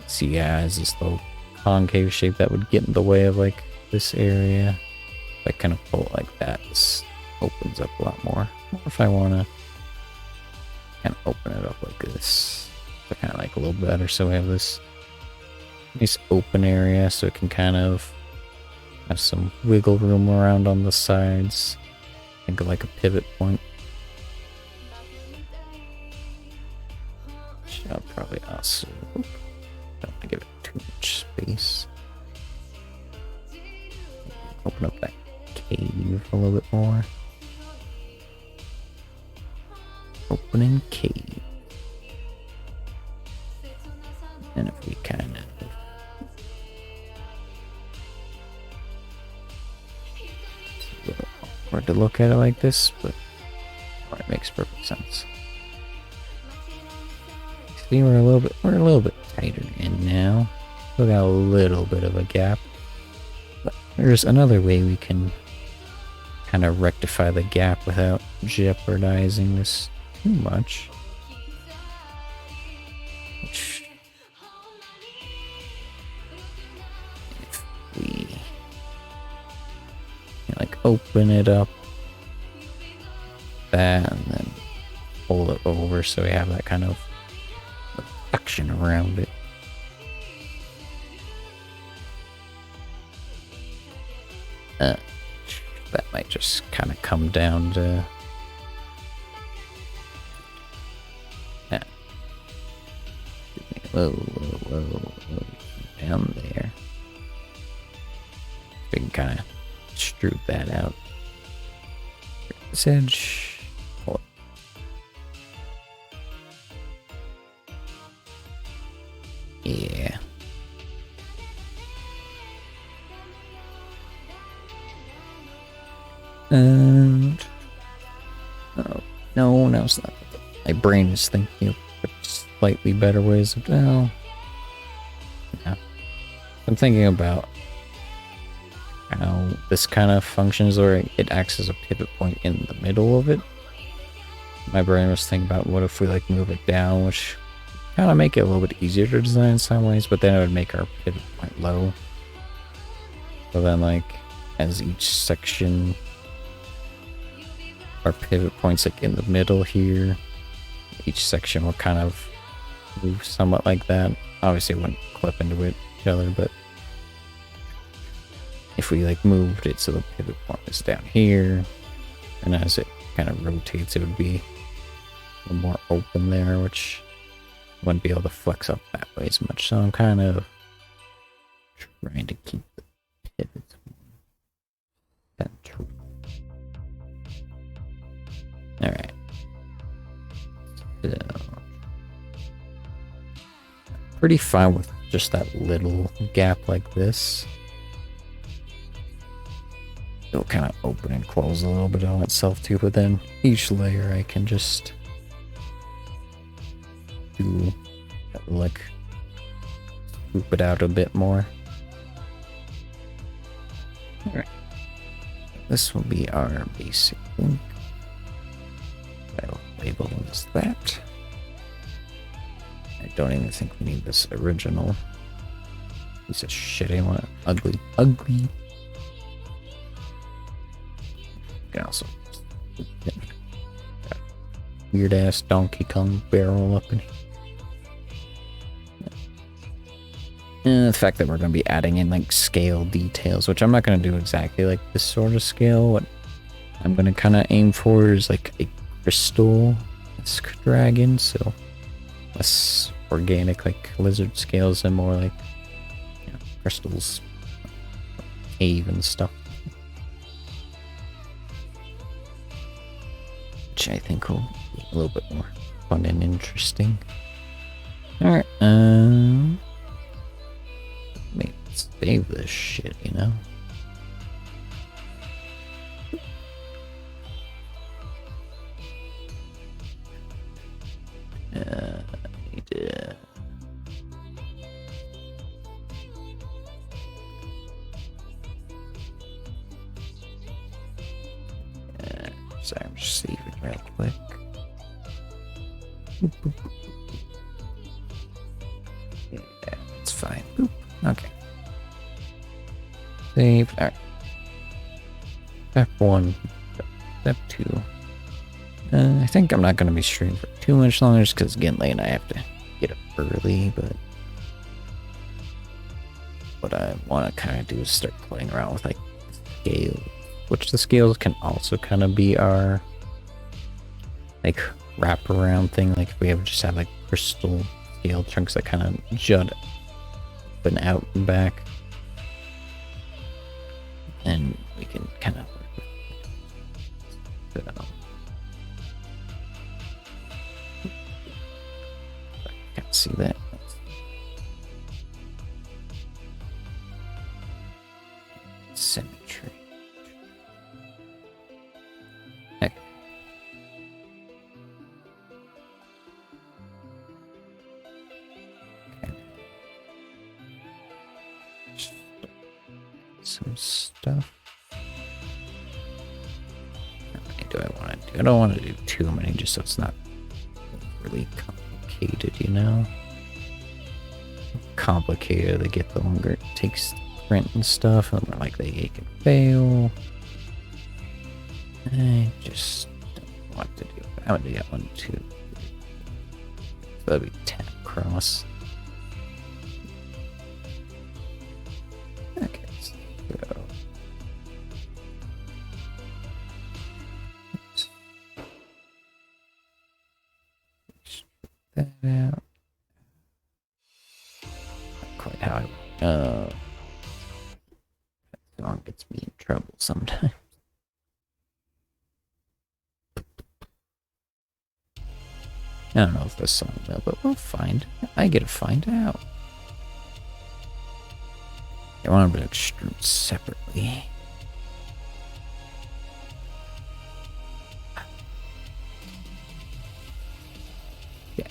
See, yeah, it's this little concave shape that would get in the way of like this area. If I kind of pull it like that, this opens up a lot more. Or if I want to kind of open it up like this, so kind of like a little better, so we have this nice open area, so it can kind of have some wiggle room around on the sides. Think of like a pivot point. I'll probably also don't want to give it too much space. Open up that cave a little bit more. Opening cave. And if we kind of it's a little awkward to look at it like this, but it makes perfect sense. See, we're a little bit tighter in now. Still got a little bit of a gap. But there's another way we can kind of rectify the gap without jeopardizing this too much. Which, if we like open it up that and then fold it over so we have that kind of action around it. That might just kind of come down to... Yeah. Whoa. Down there. We can kind of stroop that out. This edge. Pull it. Yeah. And oh no, it's not. My brain is thinking of slightly better ways of yeah. I'm thinking about how this kind of functions, or it acts as a pivot point in the middle of it. My brain was thinking about what if we like move it down, which kind of make it a little bit easier to design in some ways, but then it would make our pivot point low. So then like as each section, our pivot points like in the middle here, each section will kind of move somewhat like that. Obviously it wouldn't clip into each other, but if we like moved it so the pivot point is down here, and as it kind of rotates it would be a little more open there, which wouldn't be able to flex up that way as much. So I'm kind of trying to keep the pivots central. Alright. So, pretty fine with just that little gap like this. It'll kind of open and close a little bit on itself too, but then each layer I can just do like swoop it out a bit more. Alright. This will be our basic link. I'll label it as that. I don't even think we need this original piece of shit. I want it ugly. You can also weird ass Donkey Kong barrel up in here. And the fact that we're going to be adding in like scale details, which I'm not going to do exactly like this sort of scale. What I'm going to kind of aim for is like a crystal dragon, so less organic like lizard scales and more like, you know, crystals, cave and stuff, which I think will be a little bit more fun and interesting. Alright, maybe save this shit, you know? Sorry, I'm just saving real quick. Boop, boop, boop. Yeah, it's fine. Boop. Okay. Save. Alright. Step 1. Step 2. I think I'm not going to be streaming for too much longer just because it's getting late and I have to get up early, but what I want to kind of do is start playing around with like scales, which the scales can also kind of be our like wraparound thing. Like if we ever just have like crystal scale chunks that kind of jut up and out and back, and we can kind of can't see that. Symmetry. Heck. Okay. Some stuff. How many do I want to do? I don't want to do too many, just so it's not really complicated, you know? The complicated they get, the longer it takes to print and stuff, and the more likely it can fail. I just don't want to do. I want to do that 1, 2. So that'd be 10 across. Okay, so that out. Not quite how I that song gets me in trouble sometimes. I don't know if this song will, but we'll find. I get to find out. I want them to extrude separately. Yeah.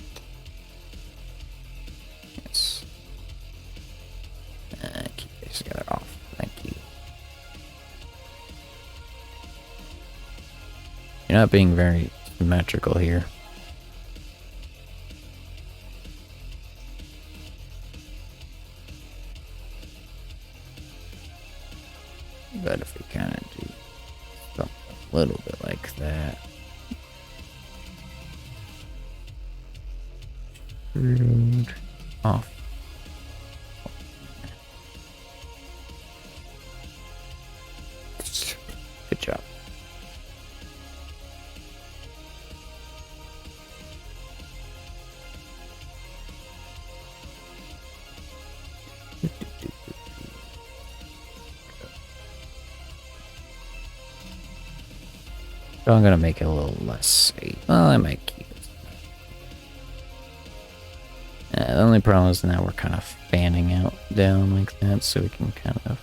Yes. Keep this guy off. Thank you. You're not being very symmetrical here. But if we kind of do something a little bit like that. Screwed off. Good job. So I'm gonna make it a little less safe. Well, I might keep it. The only problem is now we're kind of fanning out down like that, so we can kind of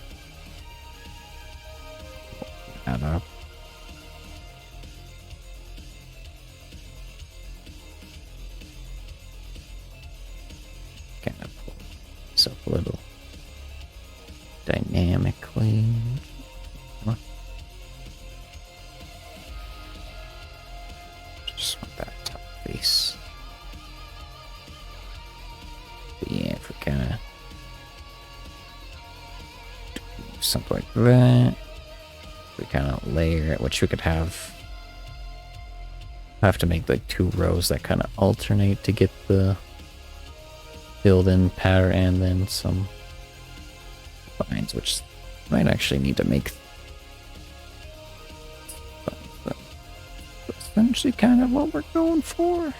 add up. Kind of pull this up a little dynamically. Just want that top face. But yeah, if we kind of do something like that, we kind of layer it, which we could have to make like 2 rows that kind of alternate to get the build-in pattern, and then some lines, which might actually need to make essentially kind of what we're going for.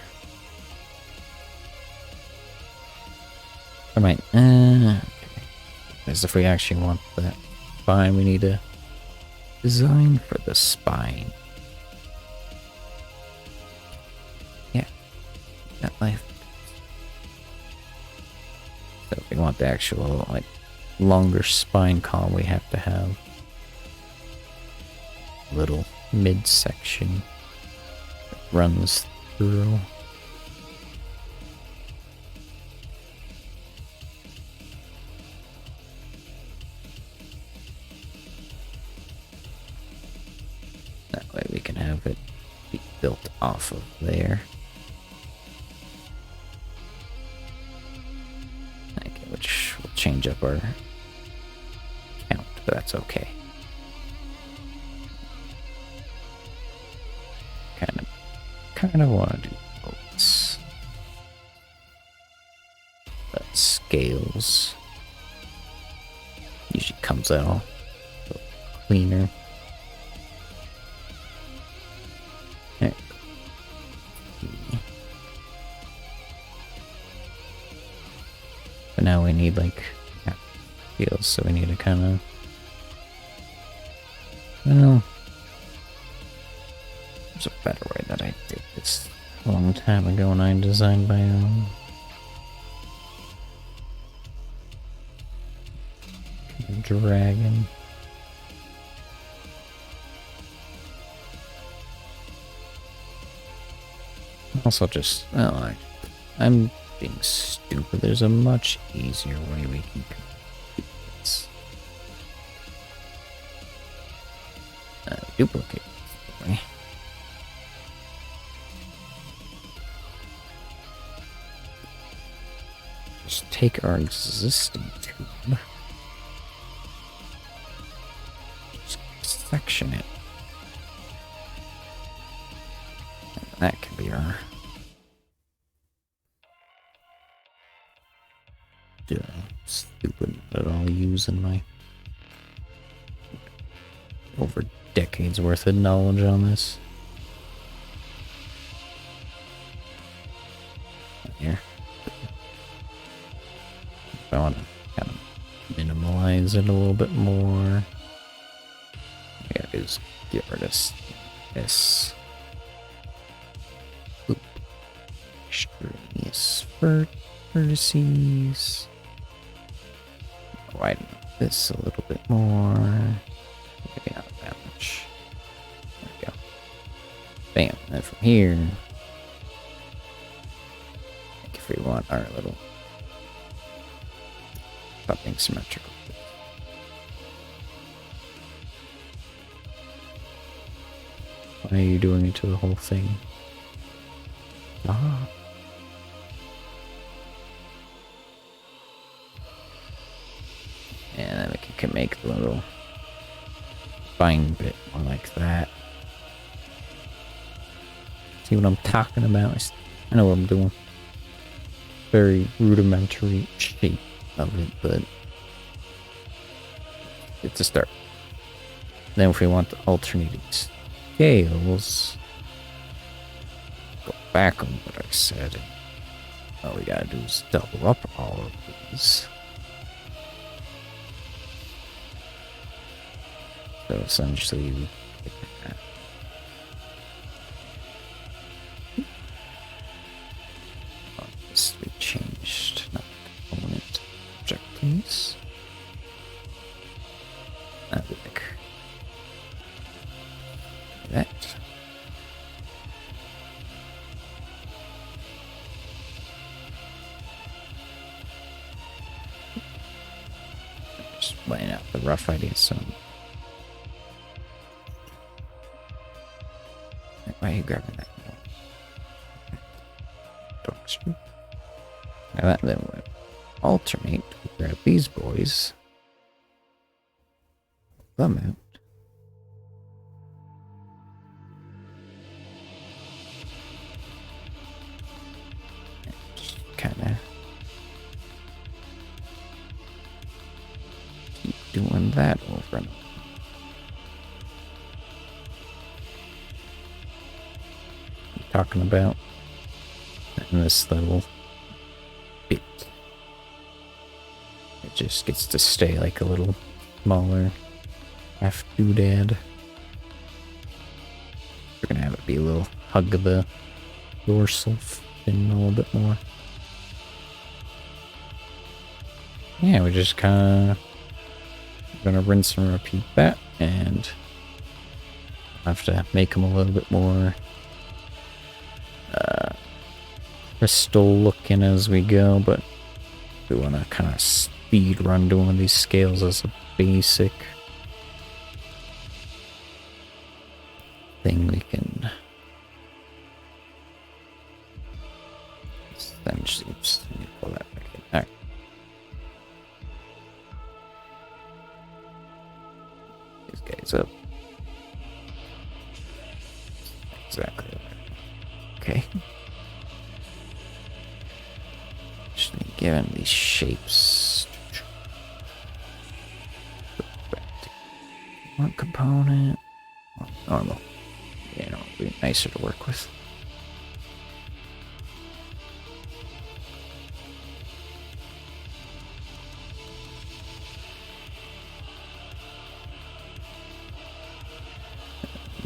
I might, okay. Because if we actually want that spine, we need to design for the spine. Yeah, that life. So if we want the actual, like, longer spine column, we have to have a little midsection runs through. That way we can have it be built off of there. Okay, which will change up our count, but that's okay. Kind of want to do boats. But scales usually comes out a little cleaner. Okay. But now we need like scales, so we need to kind of, well, there's a better way that I did this a long time ago when I designed my own. Dragon. Also just, well, I'm being stupid. There's a much easier way we can complete this. Duplicate. Sorry. Just take our existing tube, just section it, That could be our stupid that I'll use in my over decades worth of knowledge on this. Here. If I want to kind of minimalize it a little bit more. Yeah, just get rid of this. Oop. Extraneous vertices. Widen this a little bit more. Maybe not that much. There we go. Bam. And then from here, if we want our little something symmetrical. Why are you doing it to the whole thing? Ah. And then we can make the little fine bit more like that. See what I'm talking about? I know what I'm doing. Very rudimentary shape of it, but it's a start. Then if we want the alternating scales, go back on what I said. All we gotta do is double up all of these. So essentially, we get that. Oh, this we changed, not component objectives. That'd be like that. Just laying out the rough ideas. So. Why are you grabbing that? Now that then we'll alternate. We'll grab these boys. Them out. And just kinda keep doing that over and over. Talking about in this little bit, it just gets to stay like a little smaller half doodad. We're gonna have it be a little hug of the dorsal fin a little bit more. Yeah, we just kind of gonna rinse and repeat that, and have to make them a little bit more crystal looking as we go, but we want to kind of speed run doing these scales as a basic thing. We can essentially just pull that back in. All right. These guys up. Exactly. Okay. Just need given these shapes. One component. Normal. You know, it'll be nicer to work with.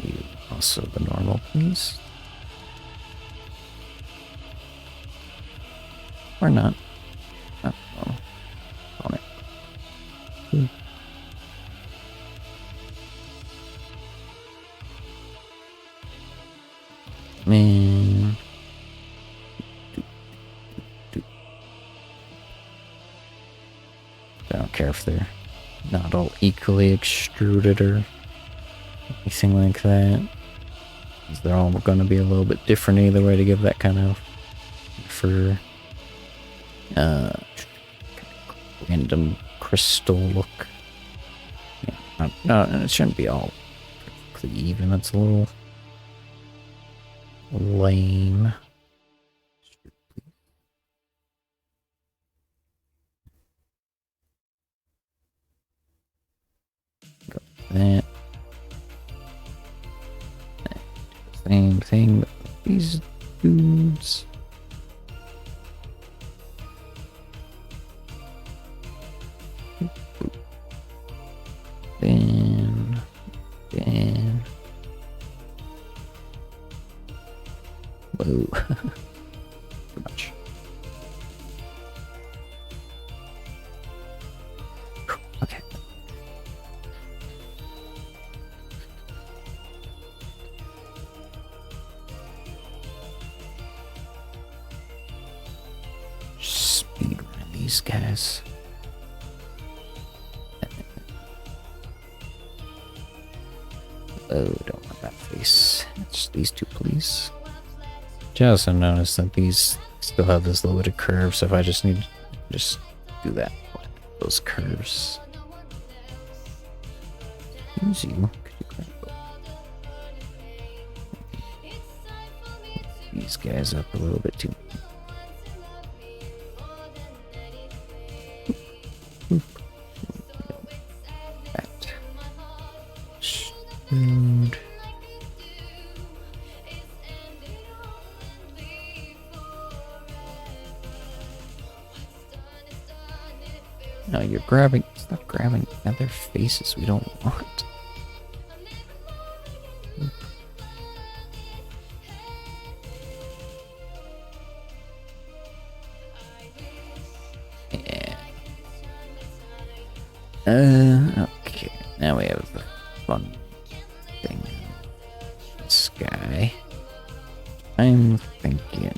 You also the normal, please. Or not. Not normal. On it. Man. I don't care if they're not all equally extruded or anything like that. They're all going to be a little bit different either way to give that kind of for random crystal look. Yeah, no, it shouldn't be all perfectly even. That's a little Lame. Go that. Same thing with these dudes. Then. Whoa. Too much. Okay. Speed run these guys. Oh, don't want that face. It's these two, please. Just noticed that these still have this little bit of curve, so if I just need to just do that, those curves. Use you. Could you grab these guys up a little bit too? That. Dude. No, you're grabbing. Stop grabbing other faces we don't want. Yeah. Okay. Now we have the fun thing. This guy. I'm thinking.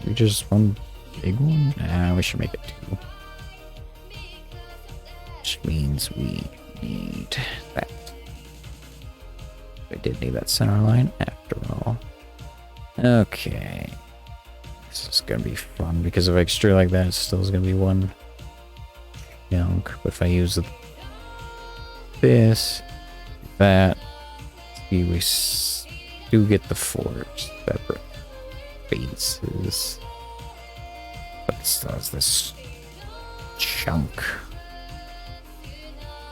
We just one big one? Nah, we should make it two. Which means we need that. We did need that center line after all. Okay. This is gonna be fun because if I extrude like that, it still is gonna be one chunk. But if I use this, that, see, we do get the four separate faces. But it still has this chunk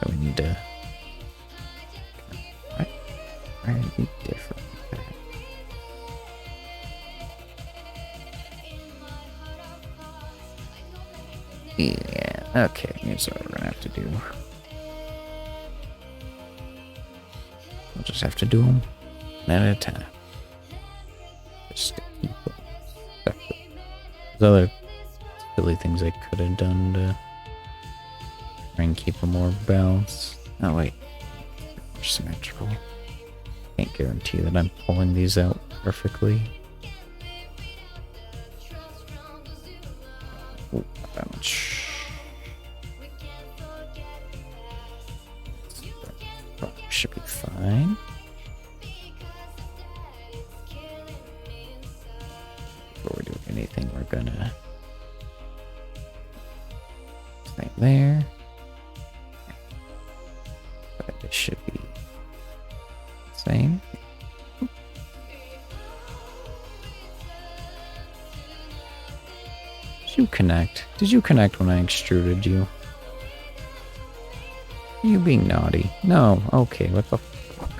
that we need to try to be different with that. Yeah, okay, here's what we're gonna have to do. We'll just have to do them one at a time. Just to keep them separate. There's other silly things I could have done to try and keep them more balanced. Oh wait, they're symmetrical. Can't guarantee that I'm pulling these out perfectly. Oh, not that much. Probably should be fine. Before we do anything, we're gonna right there. But it should be the same. Did you connect? Did you connect when I extruded you? Are you being naughty? No. Okay, what the fuck?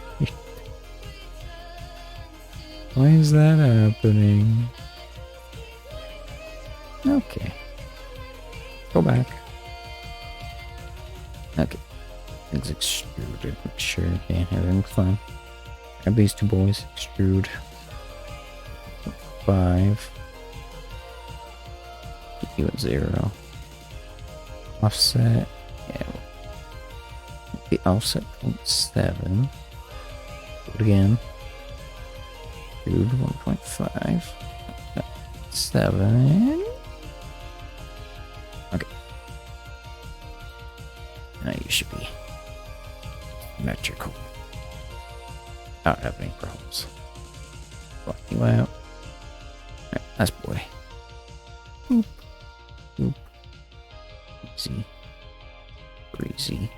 Why is that happening? Okay. Go back. Okay. It's extruded. Sure, okay, everything's fine. Grab these two boys. Extrude. 5. Keep you at 0. Offset. Yeah. The offset 0.7. Do it again. Extrude 1.5. 7. Okay. Now you should be symmetrical. I don't have any problems. Block you out. Alright, nice boy. Boop. Boop. Easy. Breezy.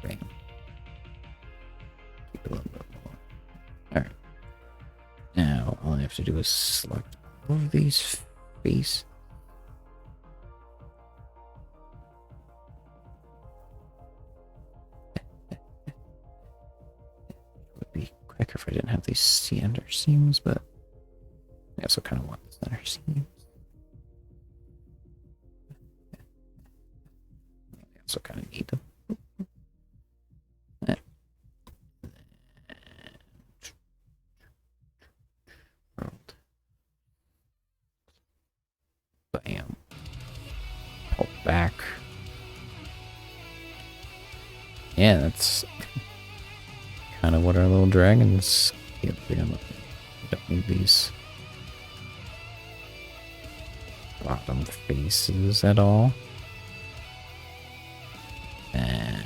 Bang. Keep it a little bit more. have to do is select all of these face. Would be quicker if I didn't have these center seams, but I also kind of want the center seams. I also kind of need them. Bam. Pull back. Yeah, that's kind of what our little dragons get. We don't need these bottom faces at all. And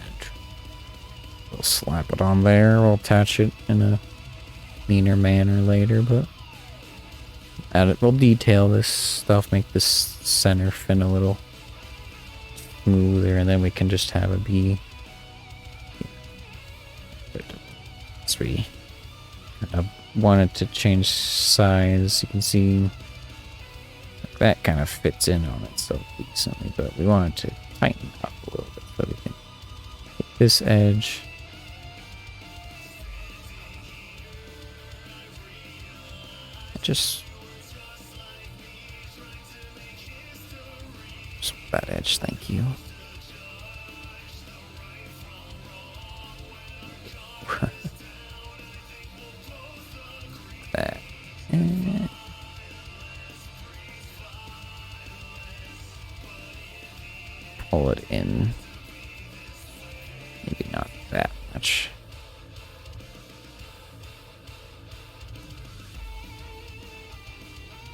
we'll slap it on there. We'll attach it in a meaner manner later, but we'll detail this stuff, make this center fin a little smoother, and then we can just have it be 3. I wanted to change size. You can see that kind of fits in on itself decently, but we wanted to tighten up a little bit so we can hit this edge. Just that edge, thank you. That. Pull it in. Maybe not that much.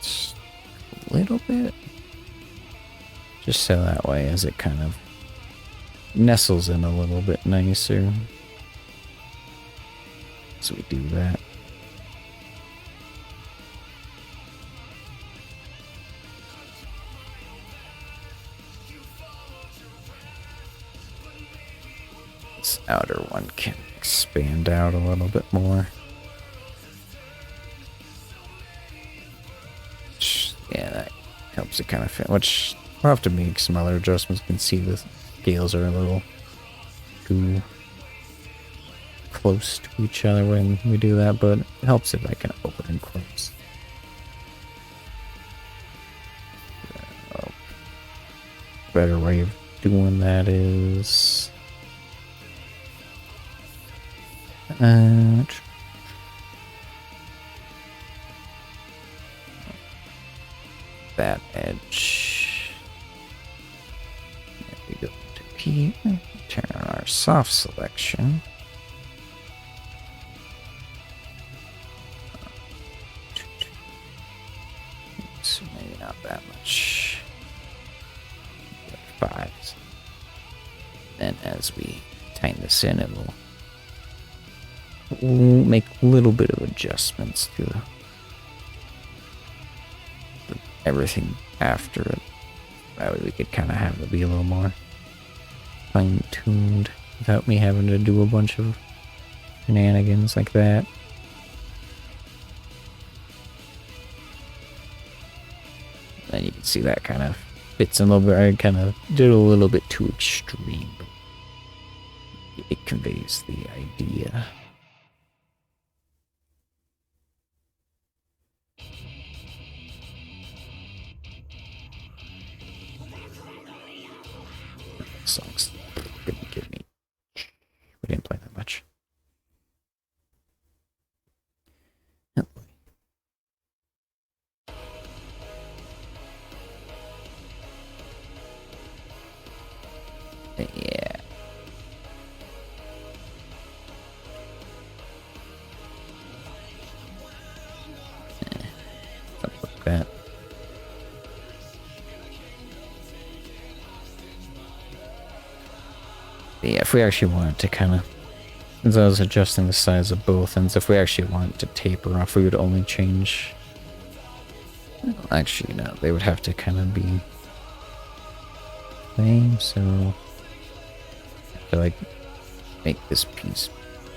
Just a little bit. Just so that way as it kind of nestles in a little bit nicer. So we do that. This outer one can expand out a little bit more. Yeah, that helps it kind of fit, which we'll have to make some other adjustments. You can see the scales are a little too close to each other when we do that, but it helps if I can open and close. Better way of doing that is that edge. There we go to P. Turn on our soft selection. So maybe not that much. 5. Then as we tighten this in, we'll make a little bit of adjustments to everything after it. That way we could kind of have it be a little more fine-tuned without me having to do a bunch of shenanigans like that. And you can see that kind of fits in a little bit. I kind of did a little bit too extreme, but it conveys the idea. Songs didn't give me. We didn't play that much. Yeah. Something like that. But yeah, if we actually wanted to kind of, since I was adjusting the size of both ends, if we actually wanted to taper off, we would only change. Actually, no, they would have to kind of be same, so I feel like make this piece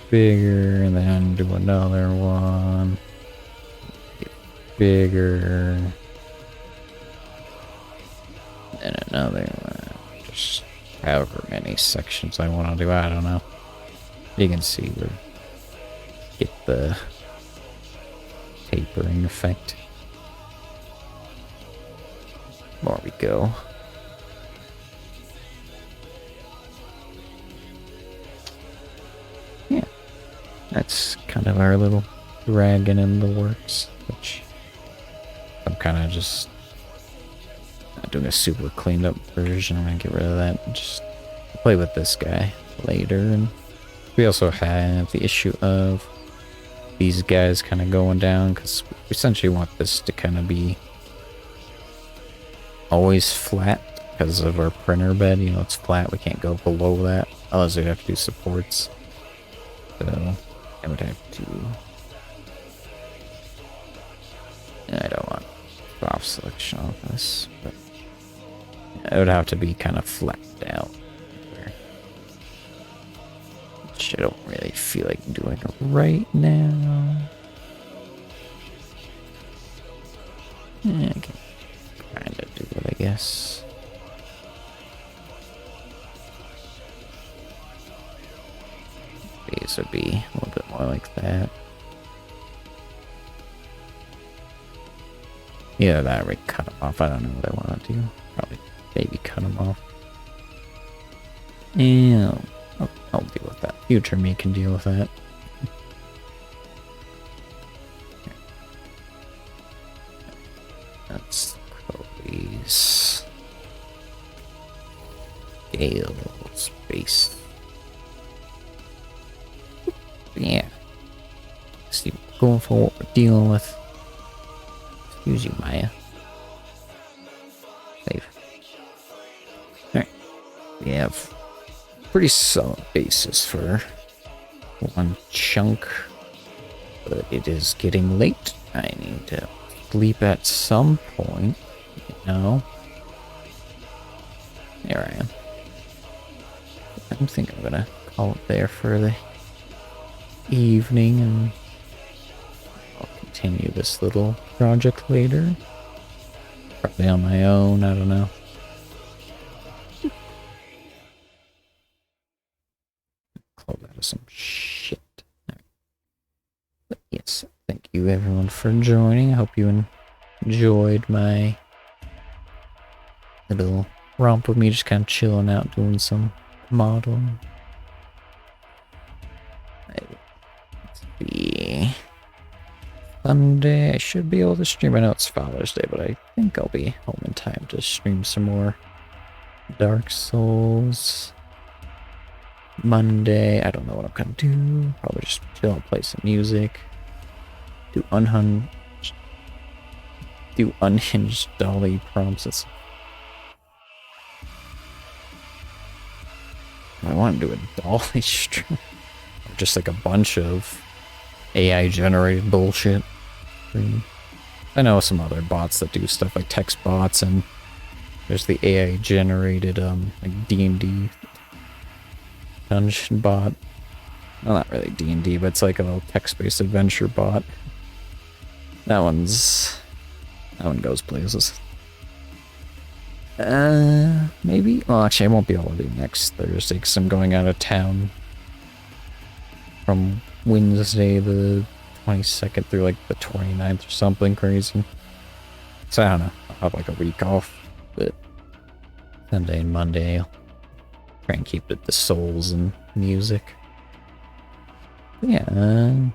bigger and then do another one. bigger. And another one. Just however many sections I want to do, I don't know. You can see where get the tapering effect. There we go. Yeah, that's kind of our little dragon in the works, which I'm kind of just doing a super cleaned up version. I'm gonna get rid of that and just play with this guy later. And we also have the issue of these guys kind of going down, because we essentially want this to kind of be always flat because of our printer bed. You know, it's flat. We can't go below that, otherwise we'd have to do supports. So I would have to. I don't want soft selection on this, but it would have to be kind of flattened out. Which I don't really feel like doing right now. Yeah, I can kind of do it, I guess. These would be a little bit more like that. Yeah, that would cut them off. I don't know what I want to do. Probably maybe cut them off. Yeah, I'll deal with that. Future me can deal with that. That's Chloe's Gale's base. Yeah. See, going for what we're dealing with. Excuse you, Maya. Save. Alright. We have pretty solid basis for one chunk. But it is getting late. I need to sleep at some point. You know. There I am. I think I'm gonna call it there for the evening, and I'll continue this little project later. Probably on my own, I don't know. Close out of some shit. Right. But yes, thank you everyone for joining. I hope you enjoyed my little romp with me, just kind of chilling out, doing some modeling. Let's see. Sunday, I should be able to stream. I know it's Father's Day, but I think I'll be home in time to stream some more Dark Souls. Monday, I don't know what I'm gonna do. Probably just chill and play some music. Do unhinged dolly prompts. I want to do a dolly stream. Just like a bunch of AI generated bullshit. I know some other bots that do stuff like text bots, and there's the AI generated like D&D dungeon bot. Well, not really D&D, but it's like a little text-based adventure bot. That one goes places. Maybe? Well, actually, I won't be able to do next Thursday because I'm going out of town from Wednesday the 22nd through like the 29th or something crazy. So I don't know. I'll have like a week off, but Sunday and Monday I'll try and keep it the souls and music. Yeah,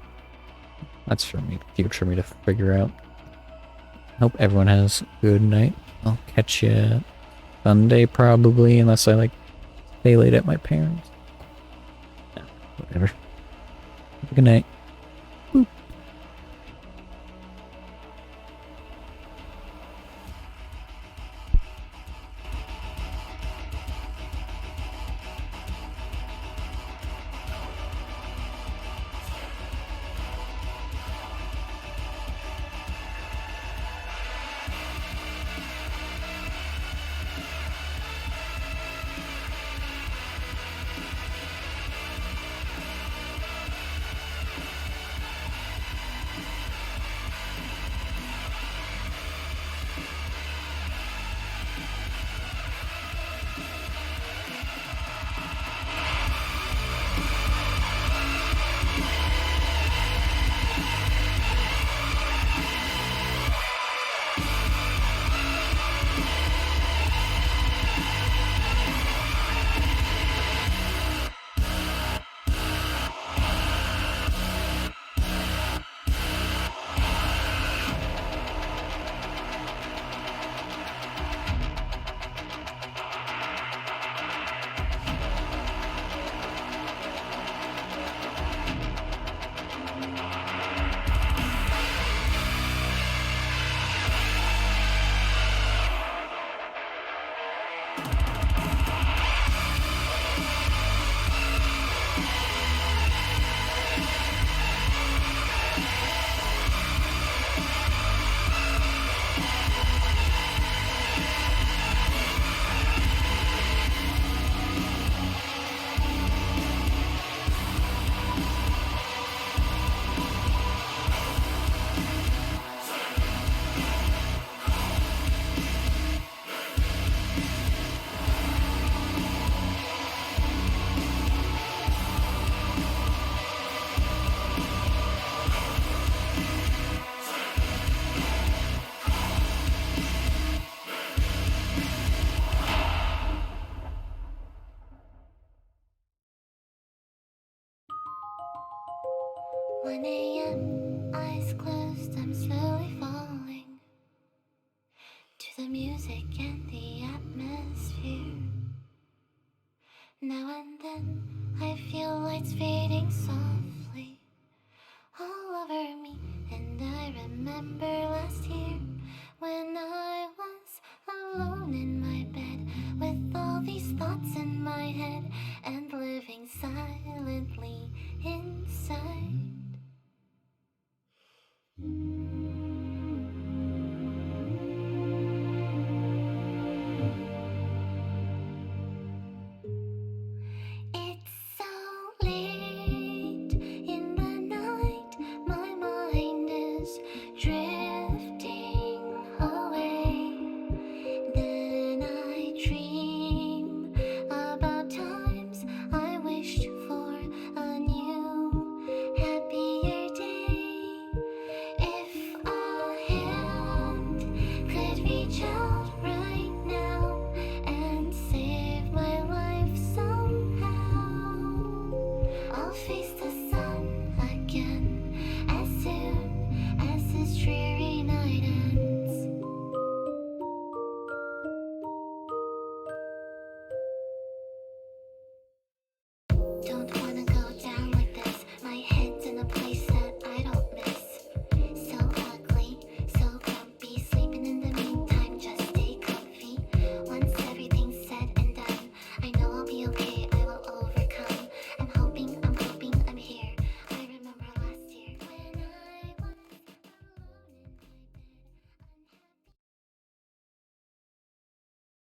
that's for me, future me to figure out. Hope everyone has a good night. I'll catch you Sunday probably, unless I like stay late at my parents'. Yeah, whatever. Good night. 1 a.m., eyes closed, I'm slowly falling to the music and the atmosphere. Now and then, I feel lights fading softly all over me, and I remember last year when I was